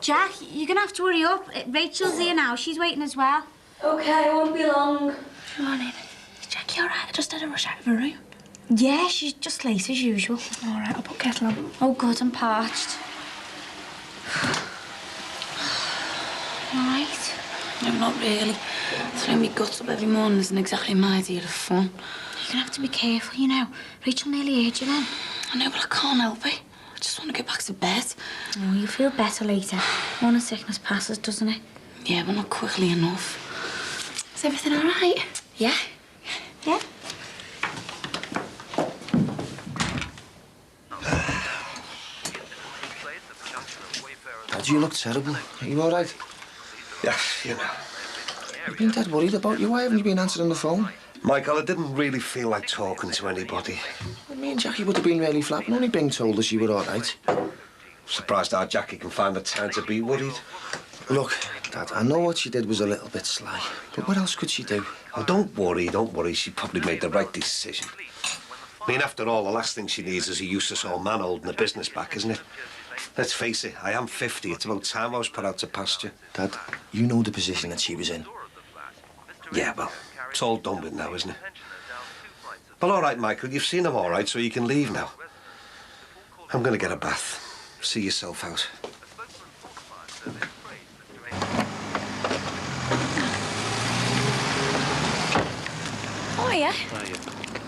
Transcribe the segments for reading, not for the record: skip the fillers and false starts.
Jack, you're gonna have to hurry up. Rachel's here now. She's waiting as well. OK, I won't be long. Morning. Is Jackie all right? I just had a rush out of her room. Yeah, she's just late as usual. All right, I'll put kettle on. Oh, good, I'm parched. All right? No, not really. Throwing me guts up every morning isn't exactly my idea of fun. You're gonna have to be careful, you know. Rachel nearly hurt you then. I know, but I can't help it. I just want to get back to bed. Oh, you'll feel better later. Morning sickness passes, doesn't it? Yeah, but not quickly enough. Is everything all right? Yeah? Yeah? Dad, you look terrible. Are you all right? Yeah, you know. I've been dead worried about you. Why haven't you been answering the phone? Michael, I didn't really feel like talking to anybody. Well, me and Jackie would have been really flapping. Only Bing told us you were all right. Surprised how Jackie can find the time to be worried. Look, Dad, I know what she did was a little bit sly, but what else could she do? Oh, don't worry. She probably made the right decision. I mean, after all, the last thing she needs is a useless old man holding the business back, isn't it? Let's face it, I am 50. It's about time I was put out to pasture. Dad, you know the position that she was in. Yeah, well, it's all done with now, isn't it? Well, all right, Michael, you've seen him all right, so you can leave now. I'm going to get a bath. See yourself out. Oh, yeah?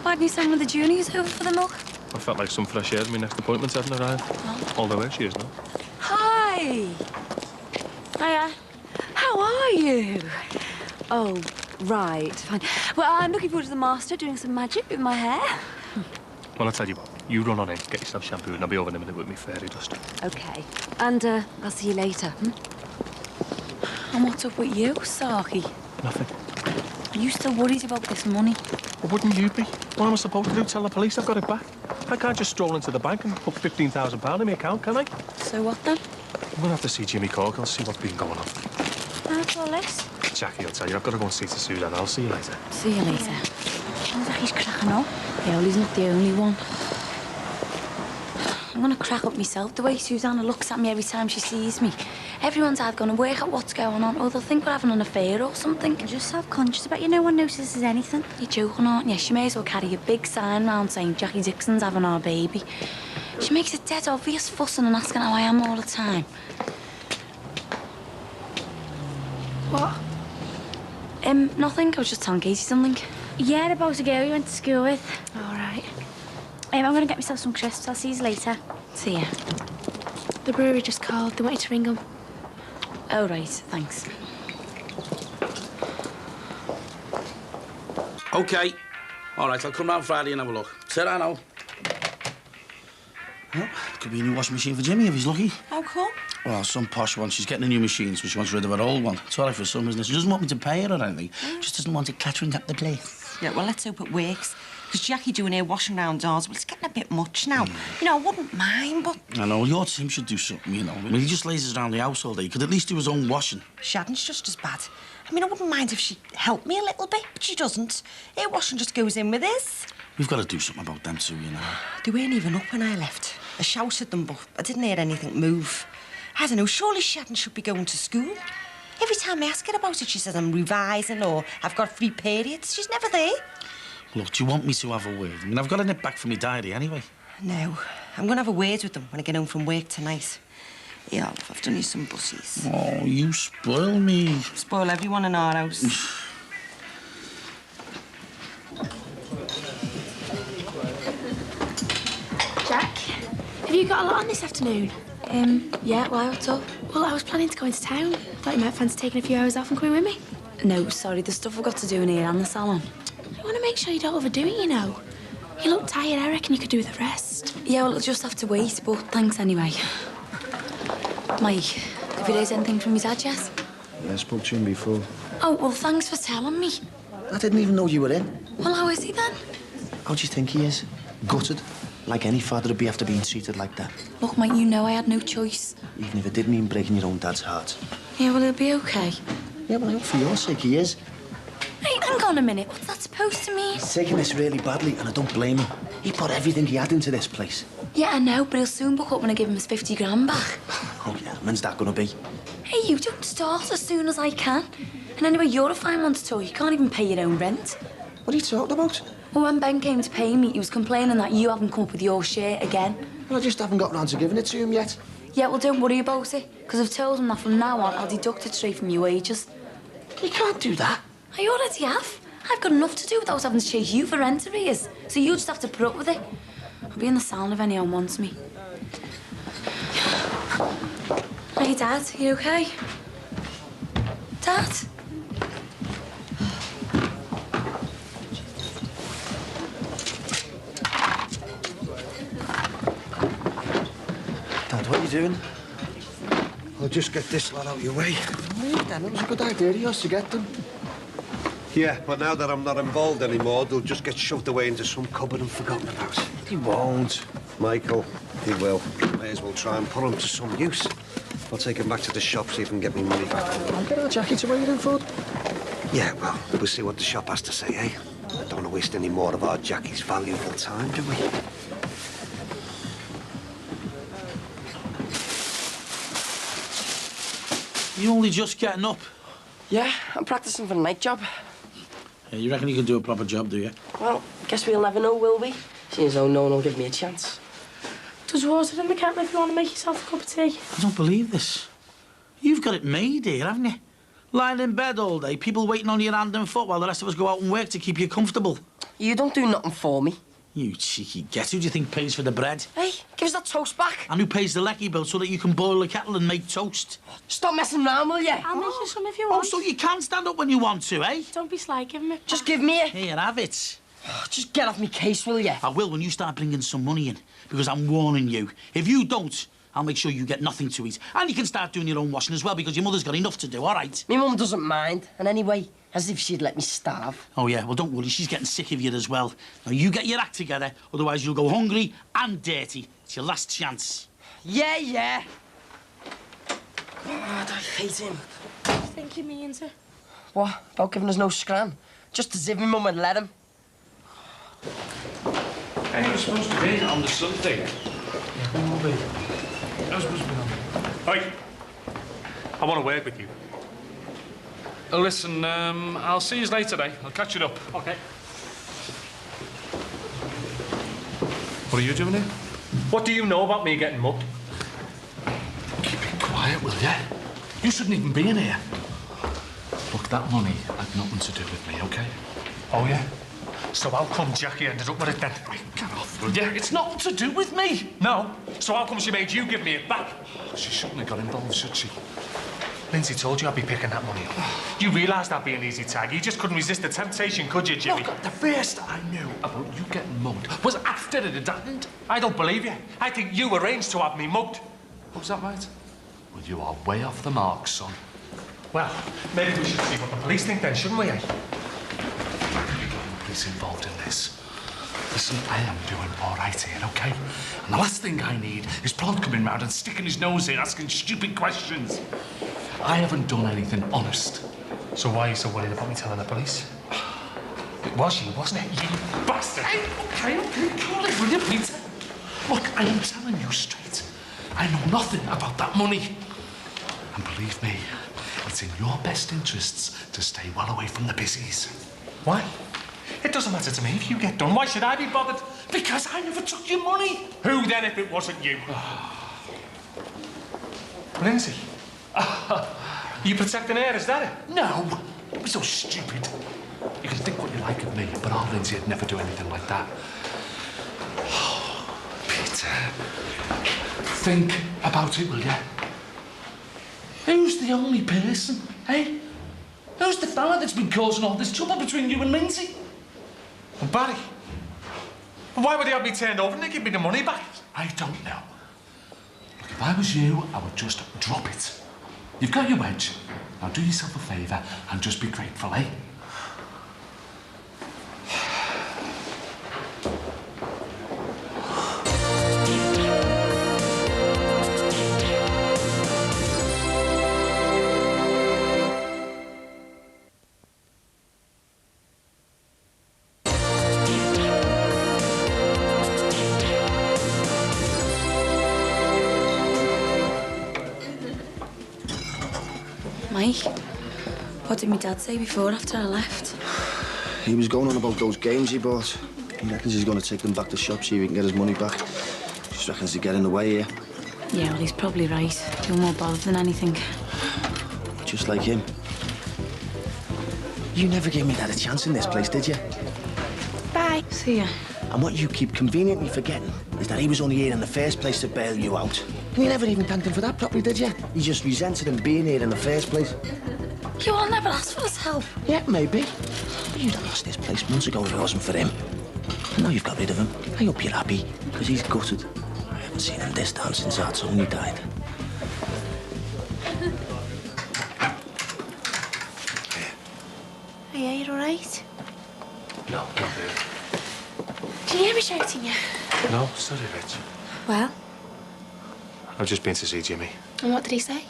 Why didn't you send one of the juniors over for the milk? I felt like some fresh air. My next appointment hadn't arrived. Oh. Although there she is now. Hi. Hiya. How are you? Oh, right, fine. Well, I'm looking forward to the master doing some magic with my hair. Well, I'll tell you what. You run on in, get yourself shampooed, and I'll be over in a minute with me fairy dust. OK. And I'll see you later, And what's up with you, Saki? Nothing. Are you still worried about this money? Well, wouldn't you be? What am I supposed to do? Tell the police I've got it back? I can't just stroll into the bank and put £15,000 in my account, can I? So what then? I'm going to have to see Jimmy Corkle, see what's been going on. How's all this? Jackie, I'll tell you, I've got to go and see to Suzanne. I'll see you later. See you later. Sounds like he's cracking up. Yeah, well, he's not the only one. I'm going to crack up myself the way Susanna looks at me every time she sees me. Everyone's either going to work out what's going on or they'll think we're having an affair or something. You're just self-conscious about you. No one notices anything. You're joking, aren't you? She may as well carry a big sign round saying Jackie Dixon's having our baby. She makes it dead obvious, fussing and asking how I am all the time. What? Nothing. I was just telling Katie something. Yeah, about a girl you went to school with. All right. I'm going to get myself some crisps. I'll see you later. See ya. The brewery just called. They want you to ring them. Oh, right. Thanks. OK. All right, I'll come round Friday and have a look. Sit down now. Well, could be a new washing machine for Jimmy if he's lucky. How come? Well, some posh one. She's getting a new machine, so she wants rid of her old one. It's all right for some, isn't it? She doesn't want me to pay her or anything. Just doesn't want it clattering up the place. Yeah, well, let's hope it works. Because Jackie doing her washing round ours, well, it's getting a bit much now. You know, I wouldn't mind, but... I know, your Tim should do something, you know. I mean, he just lazes around the house all day. He could at least do his own washing. Shannon's just as bad. I mean, I wouldn't mind if she helped me a little bit, but she doesn't. Her washing just goes in with his. We've got to do something about them too, you know. They weren't even up when I left. I shouted them, but I didn't hear anything move. I don't know, surely Shannon should be going to school. Every time I ask her about it, she says I'm revising or I've got free periods. She's never there. Look, do you want me to have a word? I mean, I've got a nip back from my diary anyway. No, I'm going to have a word with them when I get home from work tonight. Yeah, I've done you some bussies. Oh, you spoil me. Spoil everyone in our house. Jack, have you got a lot on this afternoon? Yeah, why, what's up? Well, I was planning to go into town. Thought you might fancy taking a few hours off and coming with me. No, sorry, there's stuff I've got to do in here and the salon. I want to make sure you don't overdo it, you know. You look tired, I reckon you could do the rest. Yeah, well, it'll just have to wait, but thanks anyway. Mike, have you heard anything from your dad yet? Yeah, I spoke to him before. Oh, well, thanks for telling me. I didn't even know you were in. Well, how is he then? How do you think he is? Gutted? Like any father would be after being treated like that. Look, Mike, you know I had no choice. Even if it did mean breaking your own dad's heart. Yeah, well, he'll be okay. Yeah, well, I hope for your sake he is. Hey, hang on a minute. What's that supposed to mean? He's taking this really badly, and I don't blame him. He put everything he had into this place. Yeah, I know, but he'll soon buck up when I give him his 50 grand back. Oh, yeah, when's that gonna be? Hey, you don't start as soon as I can. And anyway, you're a fine one to talk. You can't even pay your own rent. What are you talking about? Well, when Ben came to pay me, he was complaining that you haven't come up with your share again. Well, I just haven't got round to giving it to him yet. Yeah, well, don't worry about it, because I've told him that from now on, I'll deduct it straight from your wages. You can't do that. I already have. I've got enough to do without having to chase you for rent arrears, so you just have to put up with it. I'll be in the salon if anyone wants me. Hey, Dad, you okay? Dad? Dad, what are you doing? I'll just get this lot out of your way. Right, then, it was a good idea of yours to get them. Yeah, but now that I'm not involved anymore, they'll just get shoved away into some cupboard and forgotten about. He won't. Michael, he will. May as well try and put them to some use. I'll take him back to the shop, see if I can get me money back. I'll get our Jackie to wait in food. Yeah, well, we'll see what the shop has to say, eh? Don't want to waste any more of our Jackie's valuable time, do we? You only just getting up. Yeah, I'm practicing for the night job. Yeah, you reckon you can do a proper job, do you? Well, guess we'll never know, will we? Seeing as though no one will give me a chance. There's water in the kettle if you want to make yourself a cup of tea. I don't believe this. You've got it made here, haven't you? Lying in bed all day, people waiting on your hand and foot while the rest of us go out and work to keep you comfortable. You don't do nothing for me. You cheeky get. Who do you think pays for the bread? Hey, give us that toast back. And who pays the lecky bill so that you can boil the kettle and make toast? Stop messing around, will you? I'll make you some if you Oh, want. so you can stand up when you want to, eh? Don't be sly, give me. Just give me it. Here, have it. Just get off me case, will you? I will when you start bringing some money in, because I'm warning you. If you don't, I'll make sure you get nothing to eat. And you can start doing your own washing as well, because your mother's got enough to do, all right? Me mum doesn't mind. And anyway, as if she'd let me starve. Oh, yeah, well, don't worry, she's getting sick of you as well. Now, you get your act together, otherwise you'll go hungry and dirty. It's your last chance. Yeah, yeah. God, I hate him. What do you think he means it? What? About giving us no scram? Just as if me mum would let him. And you're supposed to be on the Sunday. Yeah, who will be? I was supposed to be on. Hey, I want to work with you. Listen, I'll see you later today. I'll catch you up. Okay. What are you doing here? What do you know about me getting mugged? Keep it quiet, will ya? You shouldn't even be in here. Look, that money had nothing to do with me, OK? Oh, yeah? So how come Jackie ended up with it then? Get off, will ya? It's nothing to do with me. No. So how come she made you give me it back? She shouldn't have got involved, should she? Lindsay told you I'd be picking that money up. You realised that'd be an easy tag. You just couldn't resist the temptation, could you, Jimmy? Look, the first I knew about you getting mugged was after it had happened. I don't believe you. I think you arranged to have me mugged. Was that right? Well, you are way off the mark, son. Well, maybe we should see what the police think then, shouldn't we, eh? Police involved in this. Listen, I am doing all right here, OK? And the last thing I need is Plod coming round and sticking his nose in, asking stupid questions. I haven't done anything honest. So why are you so worried about me telling the police? It was you, wasn't it? You bastard! Hey, OK, cool it, will you, Peter? Look, I am telling you straight. I know nothing about that money. And believe me, it's in your best interests to stay well away from the busies. Why? It doesn't matter to me if you get done. Why should I be bothered? Because I never took your money. Who then if it wasn't you? Lindsay. You protecting her, is that it? No, don't be so stupid. You can think what you like of me, but our Lindsay would never do anything like that. Oh, Peter, think about it, will you? Who's the only person, eh? Who's Who's the fella that's been causing all this trouble between you and Lindsay? And Barry? And why would he have me turned over and they give me the money back? I don't know. Look, if I was you, I would just drop it. You've got your wedge. Now do yourself a favour and just be grateful, eh? Mike, what did my dad say before after I left? He was going on about those games he bought. He reckons he's going to take them back to shop, see if he can get his money back. Just reckons they get in the way here. Yeah, well, he's probably right. You're more bothered than anything. Just like him. You never gave me that a chance in this place, did you? Bye. See ya. And what you keep conveniently forgetting is that he was only here in the first place to bail you out. And you never even thanked him for that properly, did you? You just resented him being here in the first place. You all never asked for his help. Yeah, maybe. You'd have lost this place months ago if it wasn't for him. And now you've got rid of him. I hope you're happy, because he's gutted. I haven't seen him this time since our Tony died. Hey, are you all right? No, not really. Can you hear me shouting you? No, sorry, Rich. Well, I've just been to see Jimmy. and what did he say?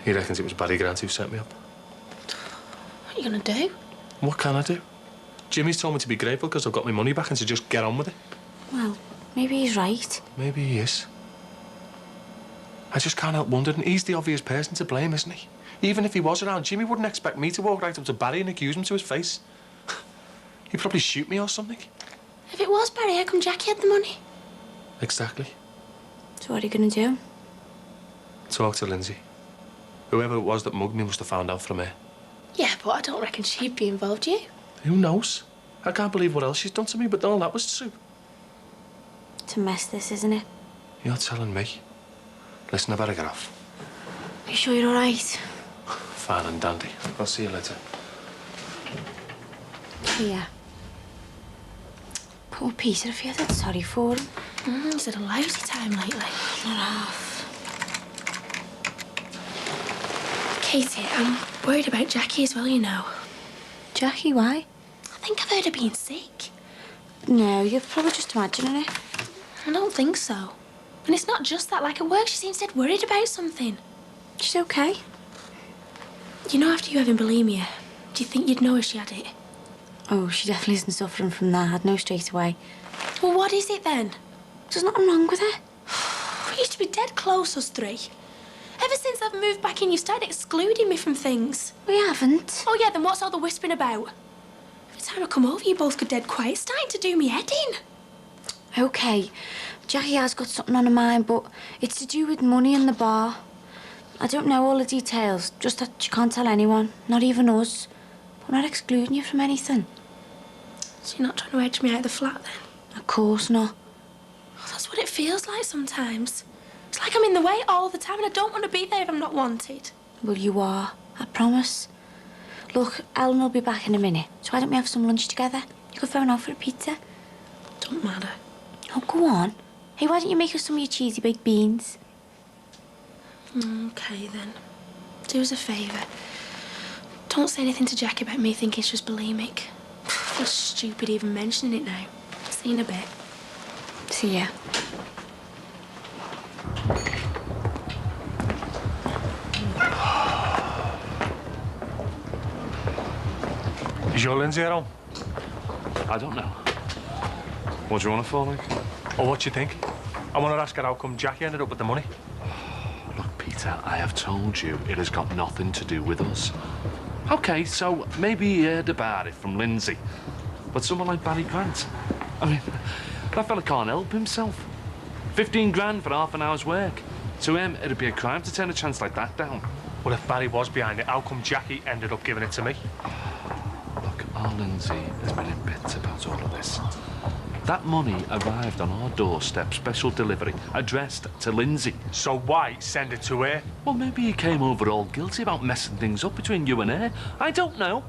He reckons it was Barry Grant who set me up. What are you gonna do? What can I do? Jimmy's told me to be grateful because I've got my money back and to just get on with it. Well, maybe he's right. Maybe he is. I just can't help wondering. He's the obvious person to blame, isn't he? Even if he was around, Jimmy wouldn't expect me to walk right up to Barry and accuse him to his face. He'd probably shoot me or something. If it was Barry, how come Jackie had the money? Exactly. So what are you gonna do? Talk to Lindsay. Whoever it was that mugged me must have found out from her. Yeah, but I don't reckon she'd be involved, you? Who knows? I can't believe what else she's done to me, but all that was true. It's a mess, this, isn't it? You're telling me. Listen, I better get off. Are you sure you're all right? Fine and dandy. I'll see you later. Yeah. Poor Peter, I feel that sorry for him. He's had a lousy time lately. Not half. Katie, I'm worried about Jackie as well, you know. Jackie, why? I think I've heard her being sick. No, you're probably just imagining it. I don't think so. And it's not just that. Like, at work, she seems dead worried about something. She's okay. You know, after you having bulimia, do you think you'd know if she had it? Oh, she definitely isn't suffering from that. I'd know straight away. Well, what is it then? There's nothing wrong with her. We used to be dead close, us three. Ever since I've moved back in, you've started excluding me from things. We haven't. Oh, yeah, then what's all the whispering about? Every time I come over, you both go dead quiet. It's starting to do me head in. Okay, Jackie has got something on her mind, but it's to do with money in the bar. I don't know all the details, just that she can't tell anyone, not even us. But we're not excluding you from anything. So you're not trying to edge me out of the flat, then? Of course not. Oh, that's what it feels like sometimes. It's like I'm in the way all the time and I don't want to be there if I'm not wanted. Well, you are, I promise. Look, Ellen will be back in a minute, so why don't we have some lunch together? You could phone out for a pizza. Don't matter. Oh, go on. Hey, why don't you make us some of your cheesy baked beans? Okay, then. Do us a favour. Don't say anything to Jackie about me thinking she's bulimic. I feel stupid even mentioning it now. See you in a bit. See ya. Is your Lindsay at home? I don't know. What do you want to for, like? Or what do you think? I want to ask her how come Jackie ended up with the money. Look, Peter, I have told you it has got nothing to do with us. OK, so maybe he heard about it from Lindsay. But someone like Barry Grant, I mean, that fella can't help himself. 15 grand for half an hour's work. To him, it'd be a crime to turn a chance like that down. Well, if Barry was behind it, how come Jackie ended up giving it to me? Look, our Lindsay has been in bits about all of this. That money arrived on our doorstep, special delivery, addressed to Lindsay. So why send it to her? Well, maybe he came over all guilty about messing things up between you and her. I don't know.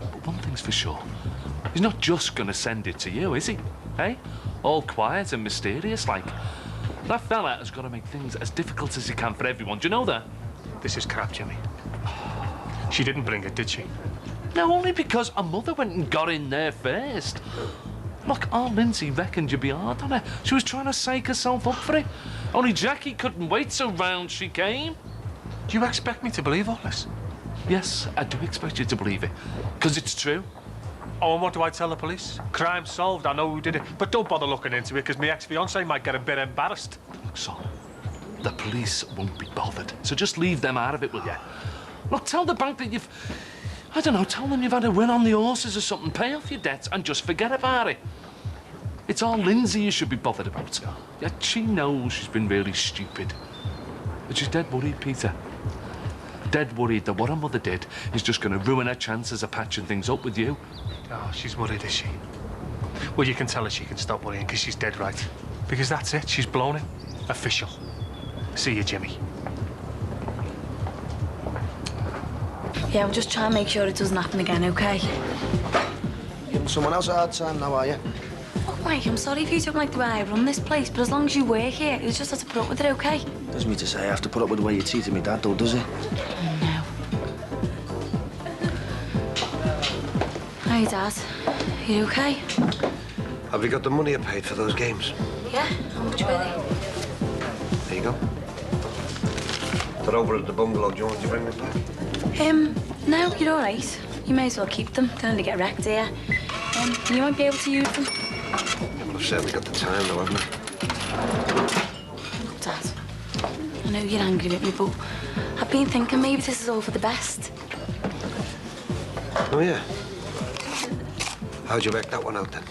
But one thing's for sure. He's not just gonna send it to you, is he? Eh? All quiet and mysterious, like. That fella has got to make things as difficult as he can for everyone. Do you know that? This is crap, Jimmy. She didn't bring it, did she? No, only because her mother went and got in there first. Look, our Lindsay reckoned you'd be hard on her. She was trying to psych herself up for it. Only Jackie couldn't wait, so round she came. Do you expect me to believe all this? Yes, I do expect you to believe it. Because it's true. Oh, and what do I tell the police? Crime solved, I know who did it. But don't bother looking into it, because my ex-fiancée might get a bit embarrassed. Look, son, the police won't be bothered. So just leave them out of it, will you? Look, tell the bank that you've... I don't know, tell them you've had a win on the horses or something. Pay off your debts and just forget about it. It's all Lindsay you should be bothered about. Yeah, she knows she's been really stupid. But she's dead worried, Peter. Dead worried that what her mother did is just going to ruin her chances of patching things up with you. Oh, she's worried, is she? Well, you can tell her she can stop worrying, because she's dead right. Because that's it, she's blown it. Official. See you, Jimmy. Yeah, we'll just try and make sure it doesn't happen again, OK? Giving someone else a hard time now, are you? Oh, Mike, I'm sorry if you don't like the way I run this place, but as long as you work here, you just have to put up with it, OK? Doesn't mean to say I have to put up with the way you treated me dad, though, does it? No. Hi, Dad. You OK? Have you got the money I paid for those games? Yeah, how much were they? There you go. They're over at the bungalow. Do you want to bring them back? No, you're all right. You may as well keep them. They're going to get wrecked here. You might be able to use them. Yeah, well, I've certainly got the time, though, haven't I? Look, Dad, I know you're angry with me, but I've been thinking maybe this is all for the best. Oh, yeah? How'd you work that one out, then?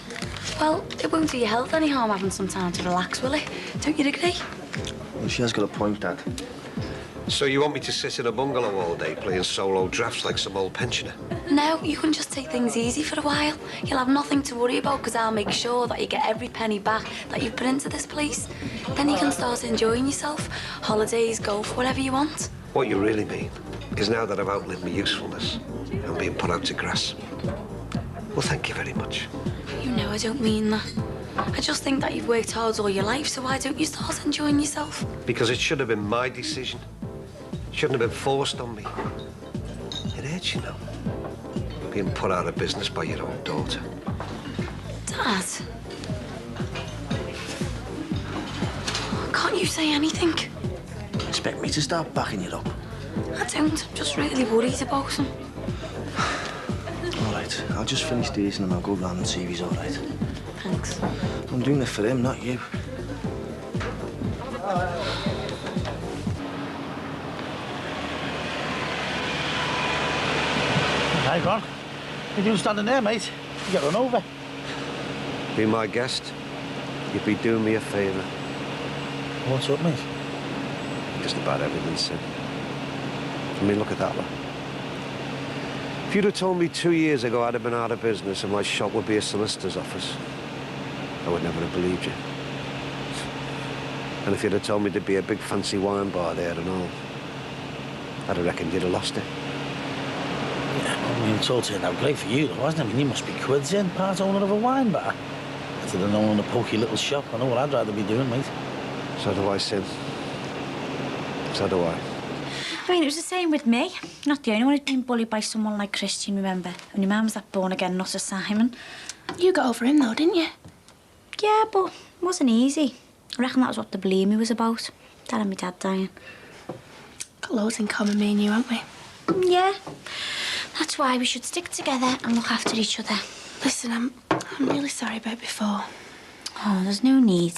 Well, it won't do your health any harm having some time to relax, will it? Don't you agree? Well, she has got a point, Dad. So you want me to sit in a bungalow all day playing solo drafts like some old pensioner? No, you can just take things easy for a while. You'll have nothing to worry about because I'll make sure that you get every penny back that you've put into this place. Then you can start enjoying yourself. Holidays, golf, whatever you want. What you really mean is now that I've outlived my usefulness, I'm being put out to grass. Well, thank you very much. You know I don't mean that. I just think that you've worked hard all your life, so why don't you start enjoying yourself? Because it should have been my decision. It shouldn't have been forced on me. It hurts, you know. Being put out of business by your own daughter. Dad? Can't you say anything? Expect me to start backing you up? I don't. I'm just really worried about him. All right, I'll just finish this and then I'll go round and see if he's all right. Thanks. I'm doing it for him, not you. Hey, Ron. You're doing standing there, mate. You get run over. Be my guest. You'd be doing me a favour. What's up, mate? Just about everything, Sid. I mean, look at that one. If you'd have told me 2 years ago I'd have been out of business and my shop would be a solicitor's office, I would never have believed you. And if you'd have told me there'd be a big fancy wine bar there and all, I'd have reckoned you'd have lost it. Yeah, I mean, it's all turned out great for you, though, hasn't it? I mean, you must be quids in, part owner of a wine bar. Better than owning a pokey little shop. I know what I'd rather be doing, mate. So do I, Sid. So do I. I mean, it was the same with me. Not the only one who'd been bullied by someone like Christian, remember? When your mum was that born-again nutter Simon. You got over him, though, didn't you? Yeah, but it wasn't easy. I reckon that was what the bulimia was about. Dad and my dad dying. Got loads in common, me and you, haven't we? Yeah. That's why we should stick together and look after each other. Listen, I'm really sorry about before. Oh, there's no need.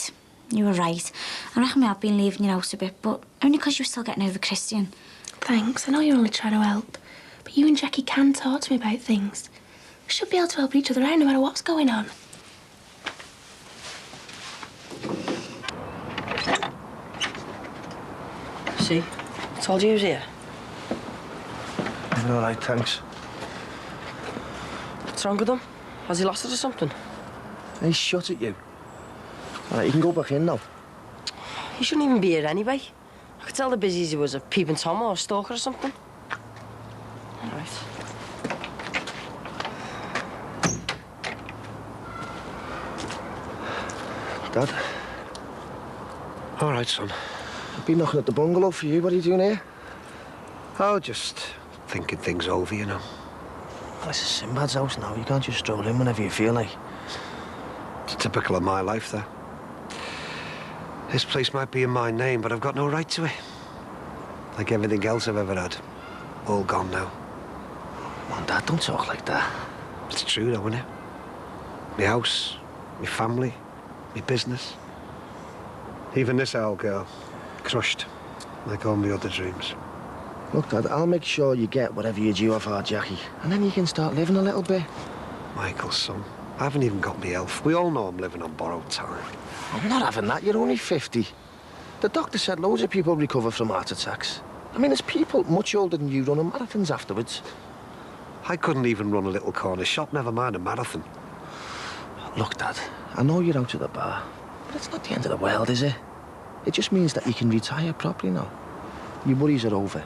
You were right. I reckon we have been leaving your house a bit, but only because you were still getting over Christian. Thanks. I know you're only trying to help. But you and Jackie can talk to me about things. We should be able to help each other out no matter what's going on. See? I told you he was here. All right, thanks. What's wrong with him? Has he lost it or something? Hey, shut at you. All right, you can go back in now. He shouldn't even be here anyway. I could tell the busies he was a peeping Tom or a stalker or something. All right. Dad? All right, son. I've been knocking at the bungalow for you. What are you doing here? Oh, just thinking things over, you know. Well, this is Sinbad's house now. You can't just stroll in whenever you feel like. It's typical of my life, that. This place might be in my name, but I've got no right to it. Like everything else I've ever had. All gone now. Come on, Dad, don't talk like that. It's true, though, isn't it? My house, my family, my business. Even this old girl. Crushed. Like all my other dreams. Look, Dad, I'll make sure you get whatever you due off our Jackie. And then you can start living a little bit. Michael's son. I haven't even got my health. We all know I'm living on borrowed time. I'm not having that. You're only 50. The doctor said loads of people recover from heart attacks. I mean, there's people much older than you running marathons afterwards. I couldn't even run a little corner shop, never mind a marathon. Look, Dad, I know you're out of the bar, but it's not the end of the world, is it? It just means that you can retire properly now. Your worries are over.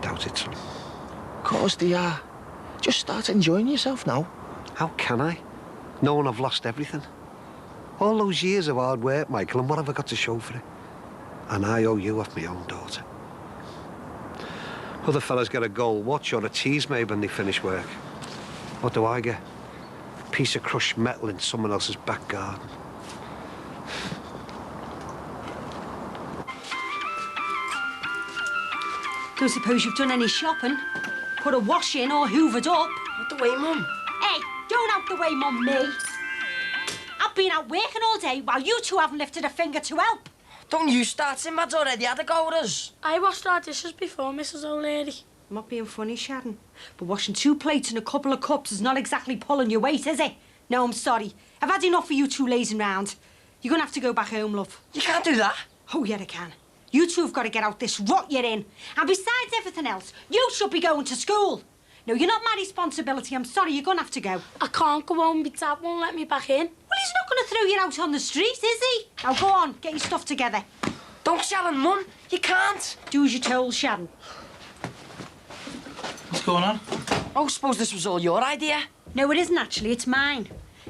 Doubt it, son. Of course they are. Just start enjoying yourself now. How can I? Knowing I've lost everything. All those years of hard work, Michael, and what have I got to show for it? And I owe you off my own daughter. Other fellas get a gold watch or a cheese made when they finish work. What do I get? A piece of crushed metal in someone else's back garden. Don't suppose you've done any shopping? Put a wash in or hoovered up? Out the way, Mum. Hey, don't out the way, Mum, me. I've been out working all day while you two haven't lifted a finger to help. Don't you start, Sinbad's already had a go at us. I washed our dishes before, Mrs. O'Leary. I'm not being funny, Sharon, but washing 2 plates and a couple of cups is not exactly pulling your weight, is it? No, I'm sorry. I've had enough of you two lazing round. You're gonna have to go back home, love. You can't do that. Oh, yeah, I can. You two have got to get out this rut you're in. And besides everything else, you should be going to school. No, you're not my responsibility. I'm sorry, you're gonna have to go. I can't go home. My dad won't let me back in. Well, he's not gonna throw you out on the street, is he? Now, go on, get your stuff together. Don't, Sharon, Mum. You can't. Do as you're told, Sharon. What's going on? Oh, suppose this was all your idea? No, it isn't, actually. It's mine.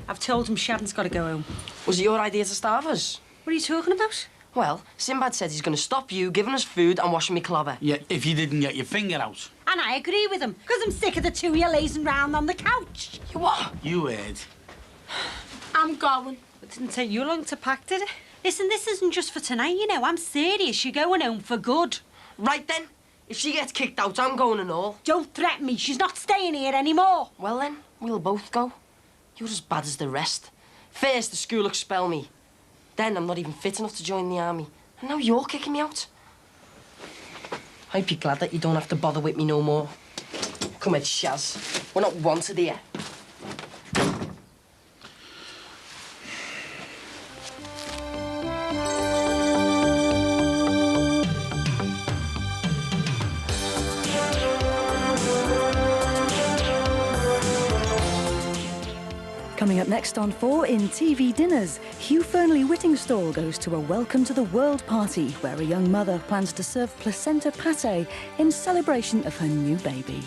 I've told him Sharon's got to go home. Was it your idea to starve us? What are you talking about? Well, Sinbad said he's going to stop you giving us food and washing me clobber. Yeah, if you didn't get your finger out. And I agree with him, because I'm sick of the two of you lazing round on the couch. You what? You heard. I'm going. It didn't take you long to pack, did it? Listen, this isn't just for tonight, you know. I'm serious. You're going home for good. Right then. If she gets kicked out, I'm going and all. Don't threaten me. She's not staying here anymore. Well then, we'll both go. You're as bad as the rest. First, the school expel me. Then I'm not even fit enough to join the army. And now you're kicking me out. I'd be glad that you don't have to bother with me no more. Come on, Shaz. We're not wanted here. Coming up next on 4 in TV Dinners, Hugh Fernley-Whittingstall goes to a welcome to the world party where a young mother plans to serve placenta pâté in celebration of her new baby.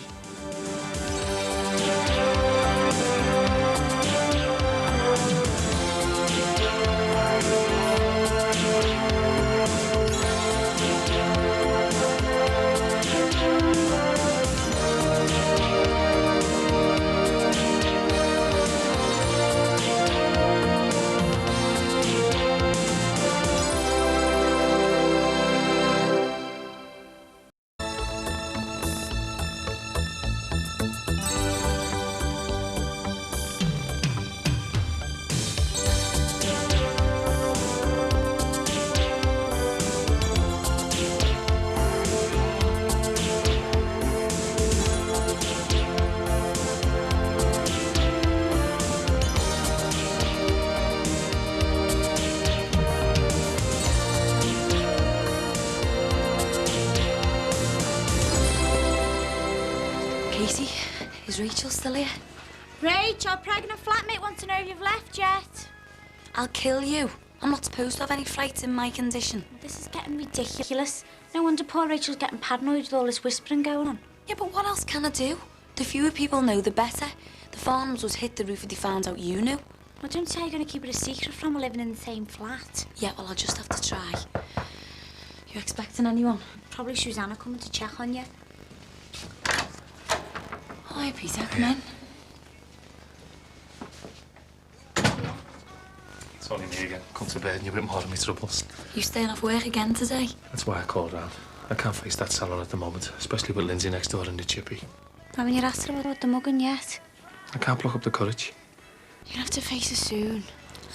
Katie, is Rachel still here? Rach, our pregnant flatmate wants to know if you've left yet. I'll kill you. I'm not supposed to have any frights in my condition. This is getting ridiculous. No wonder poor Rachel's getting paranoid with all this whispering going on. Yeah, but what else can I do? The fewer people know, the better. The Farnhams would hit the roof if they found out you knew. Well, don't say you're going to keep it a secret from her living in the same flat. Yeah, well, I'll just have to try. You expecting anyone? Probably Susanna coming to check on you. Hi, Peter, come in. It's only me again. Come to bed and you're a bit more of me troubles. You staying off work again today? That's why I called round. I can't face that salon at the moment, especially with Lindsay next door and the chippy. Haven't you asked her about the mugging yet? I can't pluck up the courage. You'll have to face her soon.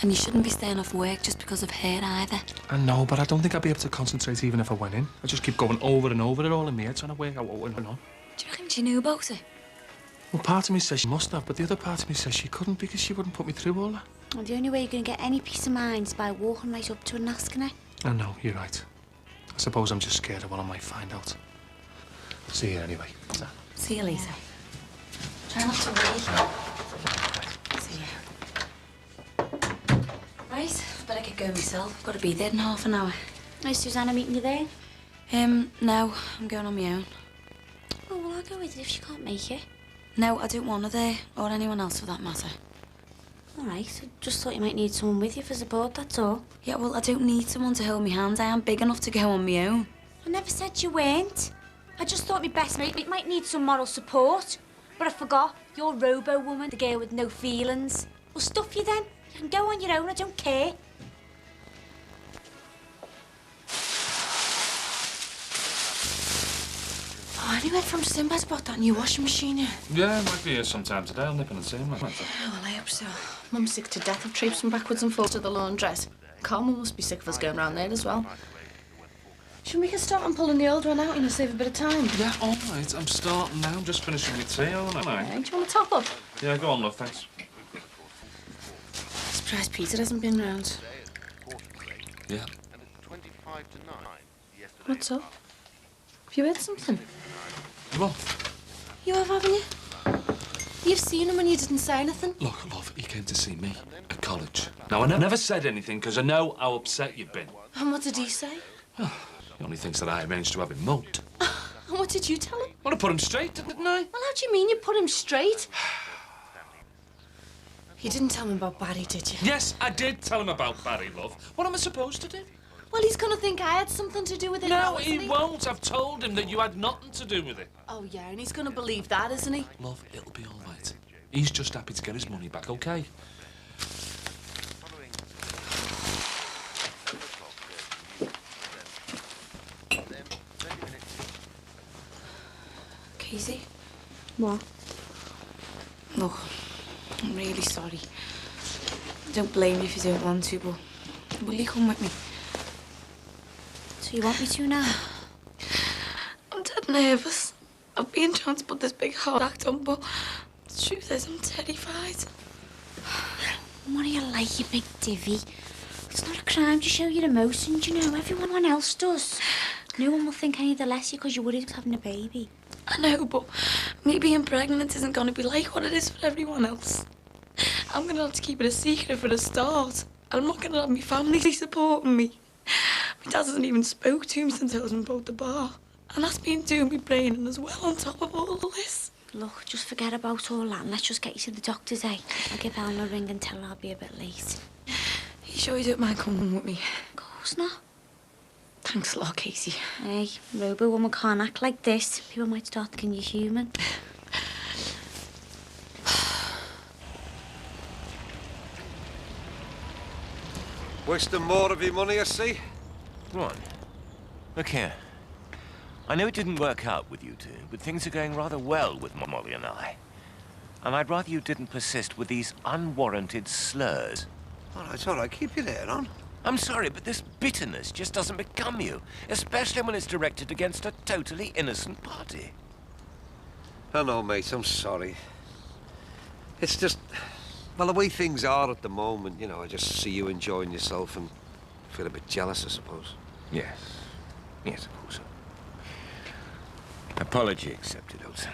And you shouldn't be staying off work just because of her either. I know, but I don't think I'd be able to concentrate even if I went in. I just keep going over and over it all in my head, trying to work out what went on. Do you reckon she knew about it? Well, part of me says she must have, but the other part of me says she couldn't because she wouldn't put me through all that. Well, the only way you're going to get any peace of mind is by walking right up to her and asking her. I know, you're right. I suppose I'm just scared of what I might find out. See you anyway. See you later. Try not to worry. See you. Right, better get going myself. I've got to be there in half an hour. Is Susanna meeting you there? No, I'm going on my own. Oh, well, I'll go with you if she can't make it. No, I don't want her there, or anyone else for that matter. All right, I just thought you might need someone with you for support, that's all. Yeah, well, I don't need someone to hold me hand. I am big enough to go on my own. I never said you weren't. I just thought my best mate might need some moral support. But I forgot, you're Robo-Woman, the girl with no feelings. Well, stuff you then. You can go on your own, I don't care. Oh, I only went from Sinbad about that new washing machine here. Yeah, might be here sometime today. I'll nip in and see him. Oh, well, I hope so. Mum's sick to death of traipsing backwards and forwards to the laundress. Carmen must be sick of us going round there as well. Should we get start on pulling the old one out, save a bit of time? Yeah, all right. I'm starting now. I'm just finishing my tea, aren't I? Yeah, do you want to top up? Yeah, go on, love, thanks. Surprised Peter hasn't been round. Yeah. What's up? Have you heard something? Well, You have, haven't you? You've seen him when you didn't say anything. Look, love, he came to see me at college. Now, I never said anything because I know how upset you've been. And what did he say? He only thinks that I arranged to have him mugged. And what did you tell him? Well, I put him straight, didn't I? Well, how do you mean you put him straight? You didn't tell him about Barry, did you? Yes, I did tell him about Barry, love. What am I supposed to do? Well, he's gonna think I had something to do with it. No, now, isn't he won't. I've told him that you had nothing to do with it. Oh, yeah, and he's gonna believe that, isn't he? Love, it'll be all right. He's just happy to get his money back, OK? Casey? What? Look, I'm really sorry. I don't blame you if you don't want to, but will you come with me? So you want me to now? I'm dead nervous. I've been trying to put this big hard act on, but the truth is I'm terrified. What do you like, you big divvy? It's not a crime to show your emotions, you know. Everyone else does. No one will think any the less because you're worried about having a baby. I know, but me being pregnant isn't going to be like what it is for everyone else. I'm going to have to keep it a secret for the start. I'm not going to have my family supporting me. My dad hasn't even spoke to me since I was in both the bar. And that's been doing me brain as well on top of all this. Look, just forget about all that and let's just get you to the doctor's, eh? I'll give Eleanor a ring and tell her I'll be a bit late. You sure you don't mind coming with me? Of course not. Thanks a lot, Casey. Hey, Robo-Woman can't act like this. People might start thinking you're human. Wasting more of your money, I see. What? Look here. I know it didn't work out with you two, but things are going rather well with Molly and I. And I'd rather you didn't persist with these unwarranted slurs. All right, keep your head on. I'm sorry, but this bitterness just doesn't become you, especially when it's directed against a totally innocent party. I know, mate, I'm sorry. It's just, well, the way things are at the moment, I just see you enjoying yourself and feel a bit jealous, I suppose. Yes. Yes, of course. Apology accepted, Olsen.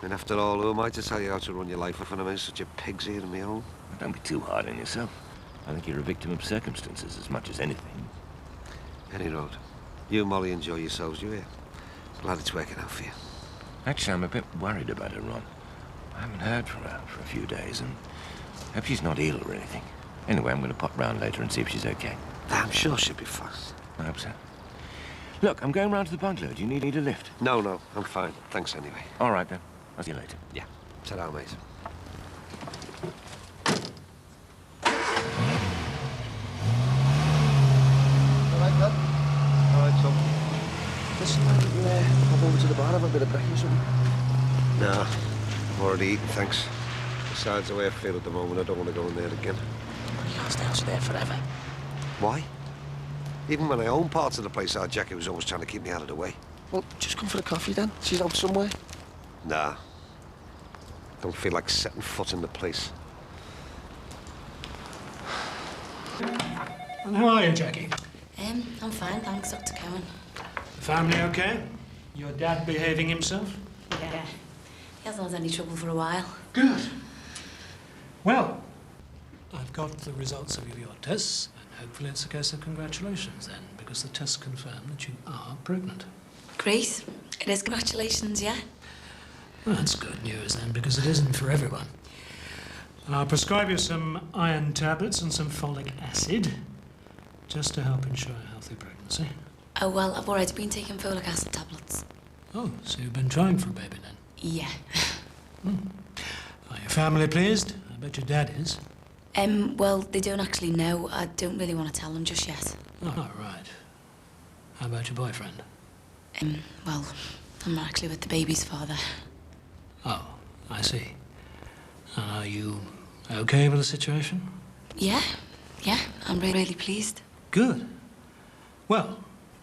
And after all, who am I to tell you how to run your life when I'm in such a pig's ear of my own? Don't be too hard on yourself. I think you're a victim of circumstances as much as anything. Any road. You and Molly enjoy yourselves, you hear? Glad it's working out for you. Actually, I'm a bit worried about her, Ron. I haven't heard from her for a few days, and hope she's not ill or anything. Anyway, I'm going to pop round later and see if she's okay. I'm sure she'll be fine. I hope so. Look, I'm going round to the bungalow. Do you need a lift? No, I'm fine. Thanks anyway. All right, then. I'll see you later. Yeah. Ta-ra, mate. All right, lad. All right, Tom. Listen, why don't you pop over to the bar, have a bit of breakfast or something? Nah, I've already eaten, thanks. Besides, the way I feel at the moment, I don't want to go in there again. You can't stay out there forever. Why? Even when I own parts of the place, our Jackie was always trying to keep me out of the way. Well, just come for a coffee then. She's out somewhere. Nah. Don't feel like setting foot in the place. And how are you, Jackie? I'm fine, thanks, Dr. Cowan. The family okay? Your dad behaving himself? Yeah. He hasn't had any trouble for a while. Good. Well, I've got the results of your tests, and hopefully it's a case of congratulations then, because the tests confirm that you are pregnant. Great. It is congratulations, yeah? Well, that's good news then, because it isn't for everyone. I'll prescribe you some iron tablets and some folic acid, just to help ensure a healthy pregnancy. Oh, well, I've already been taking folic acid tablets. Oh, so you've been trying for a baby then? Yeah. Are your family pleased? I bet your dad is. Well, they don't actually know. I don't really want to tell them just yet. Oh, right. How about your boyfriend? Well, I'm not actually with the baby's father. Oh, I see. And are you okay with the situation? Yeah, I'm really pleased. Good. Well,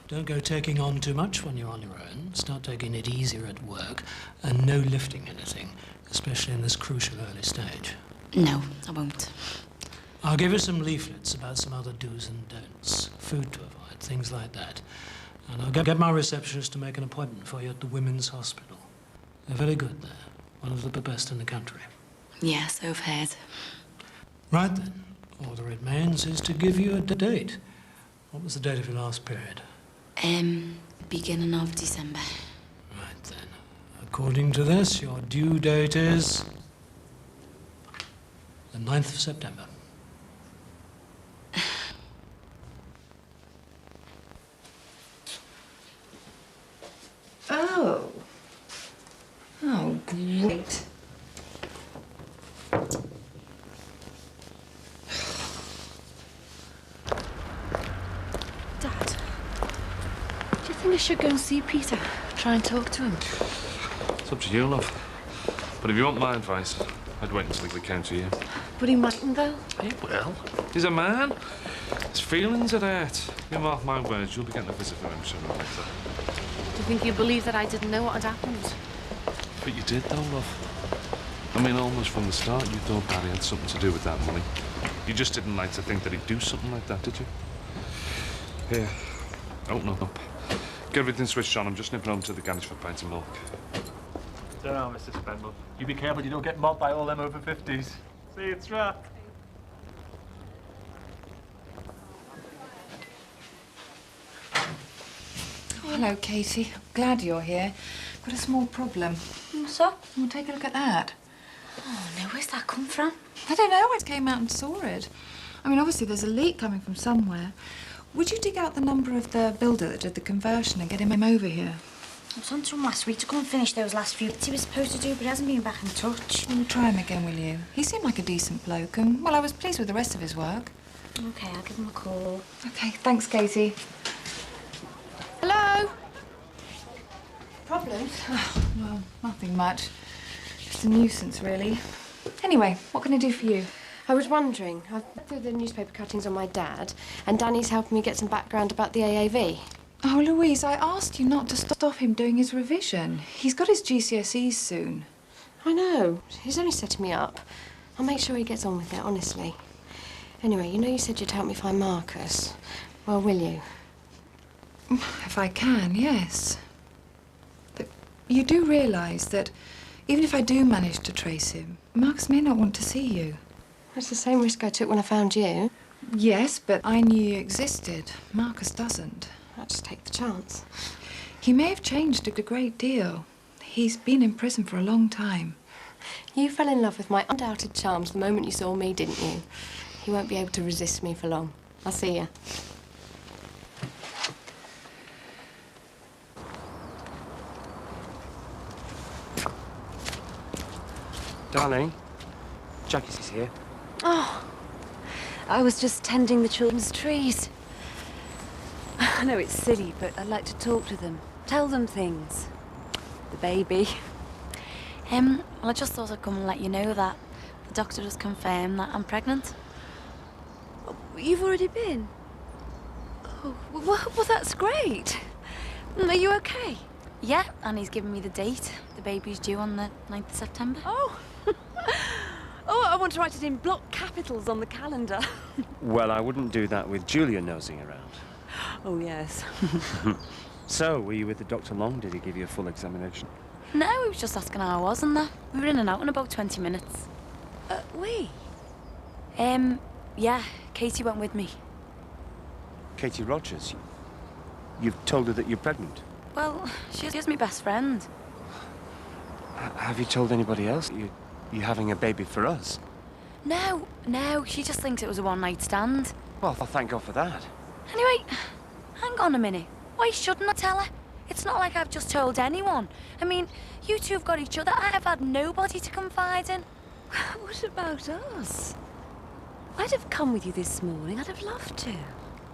don't go taking on too much when you're on your own. Start taking it easier at work, and no lifting anything, especially in this crucial early stage. No, I won't. I'll give you some leaflets about some other do's and don'ts, food to avoid, things like that. And I'll get my receptionist to make an appointment for you at the Women's Hospital. They're very good there, one of the best in the country. Yeah, so I've heard. Right then, all that remains is to give you a date. What was the date of your last period? Beginning of December. Right then. According to this, your due date is the 9th of September. Oh. Oh, great. Dad, do you think I should go and see Peter? Try and talk to him? It's up to you, love. But if you want my advice, I'd wait until he came to you. But he mightn't, though. He will. He's a man. His feelings are hurt. You mark my words, you'll be getting a visit from him sooner or later. Do you think you believe that I didn't know what had happened? But you did, though, love. I mean, almost from the start, you thought Barry had something to do with that money. You just didn't like to think that he'd do something like that, did you? Here, open up. Get everything switched on. I'm just nipping home to the garage for a pint of milk. Don't know, Mr. Spenlow. You be careful you don't get mobbed by all them over 50s. See, it's right. Hello, Katie. Glad you're here. Got a small problem. What's up? Well, take a look at that. Oh, no, where's that come from? I don't know. I just came out and saw it. I mean, obviously there's a leak coming from somewhere. Would you dig out the number of the builder that did the conversion and get him over here? I was on to him last week to come and finish those last few bits he was supposed to do, but he hasn't been back in touch. Well, try him again, will you? He seemed like a decent bloke, and, well, I was pleased with the rest of his work. Okay, I'll give him a call. Okay, thanks, Katie. Hello? Problems? Oh, well, nothing much. Just a nuisance, really. Anyway, what can I do for you? I was wondering, I've read through the newspaper cuttings on my dad, and Danny's helping me get some background about the AAV. Oh, Louise, I asked you not to stop him doing his revision. He's got his GCSEs soon. I know. He's only setting me up. I'll make sure he gets on with it, honestly. Anyway, you know you said you'd help me find Marcus. Well, will you? If I can, yes. But you do realise that Even if I do manage to trace him, Marcus may not want to see you. That's the same risk I took when I found you. Yes, but I knew you existed. Marcus doesn't. I'll just take the chance. He may have changed a great deal. He's been in prison for a long time. You fell in love with my undoubted charms the moment you saw me, didn't you? He won't be able to resist me for long. I'll see you. Darling, Jackie's here. Oh, I was just tending the children's trees. I know it's silly, but I'd like to talk to them. Tell them things. The baby. Well, I just thought I'd come and let you know that the doctor has confirmed that I'm pregnant. You've already been? Oh, well, that's great. Are you okay? Yeah, and he's given me the date. The baby's due on the 9th of September. Oh. Oh, I want to write it in block capitals on the calendar. Well, I wouldn't do that with Julia nosing around. Oh, yes. So, were you with the doctor long? Did he give you a full examination? No, he was just asking how I was and that. We were in and out in about 20 minutes. We? Yeah, Katie went with me. Katie Rogers? You've told her that you're pregnant? Well, she's my best friend. Have you told anybody else? You're having a baby for us? No, she just thinks it was a one-night stand. Well, thank God for that. Anyway, hang on a minute. Why shouldn't I tell her? It's not like I've just told anyone. I mean, you two have got each other. I have had nobody to confide in. What about us? I'd have come with you this morning. I'd have loved to.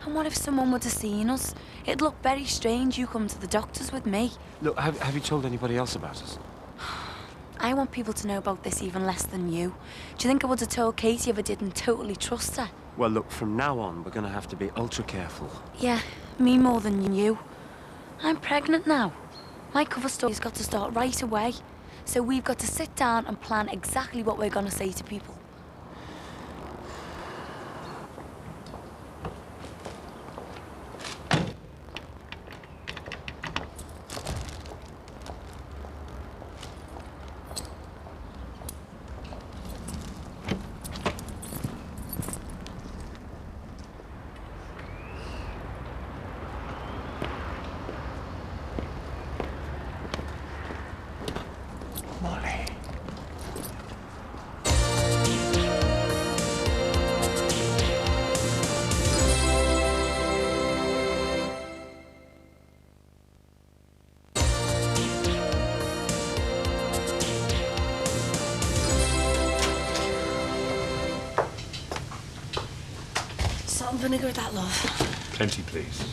And what if someone would have seen us? It'd look very strange you come to the doctors with me. Look, have you told anybody else about us? I want people to know about this even less than you. Do you think I would have told Katie if I didn't totally trust her? Well, look, from now on, we're going to have to be ultra careful. Yeah, me more than you. I'm pregnant now. My cover story's got to start right away. So we've got to sit down and plan exactly what we're going to say to people. Salt and vinegar with that, love. Plenty, please.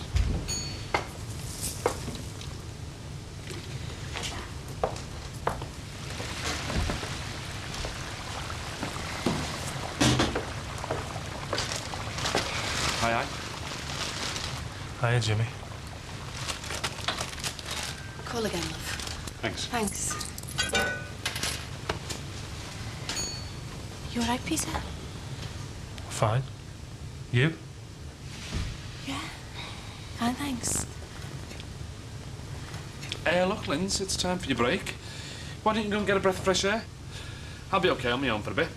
Aye. Hiya, Jimmy. Call again, love. Thanks. Thanks. You all right, Peter? Fine. You? Yeah. Fine, thanks. Look, Linz, it's time for your break. Why don't you go and get a breath of fresh air? I'll be okay on my own for a bit.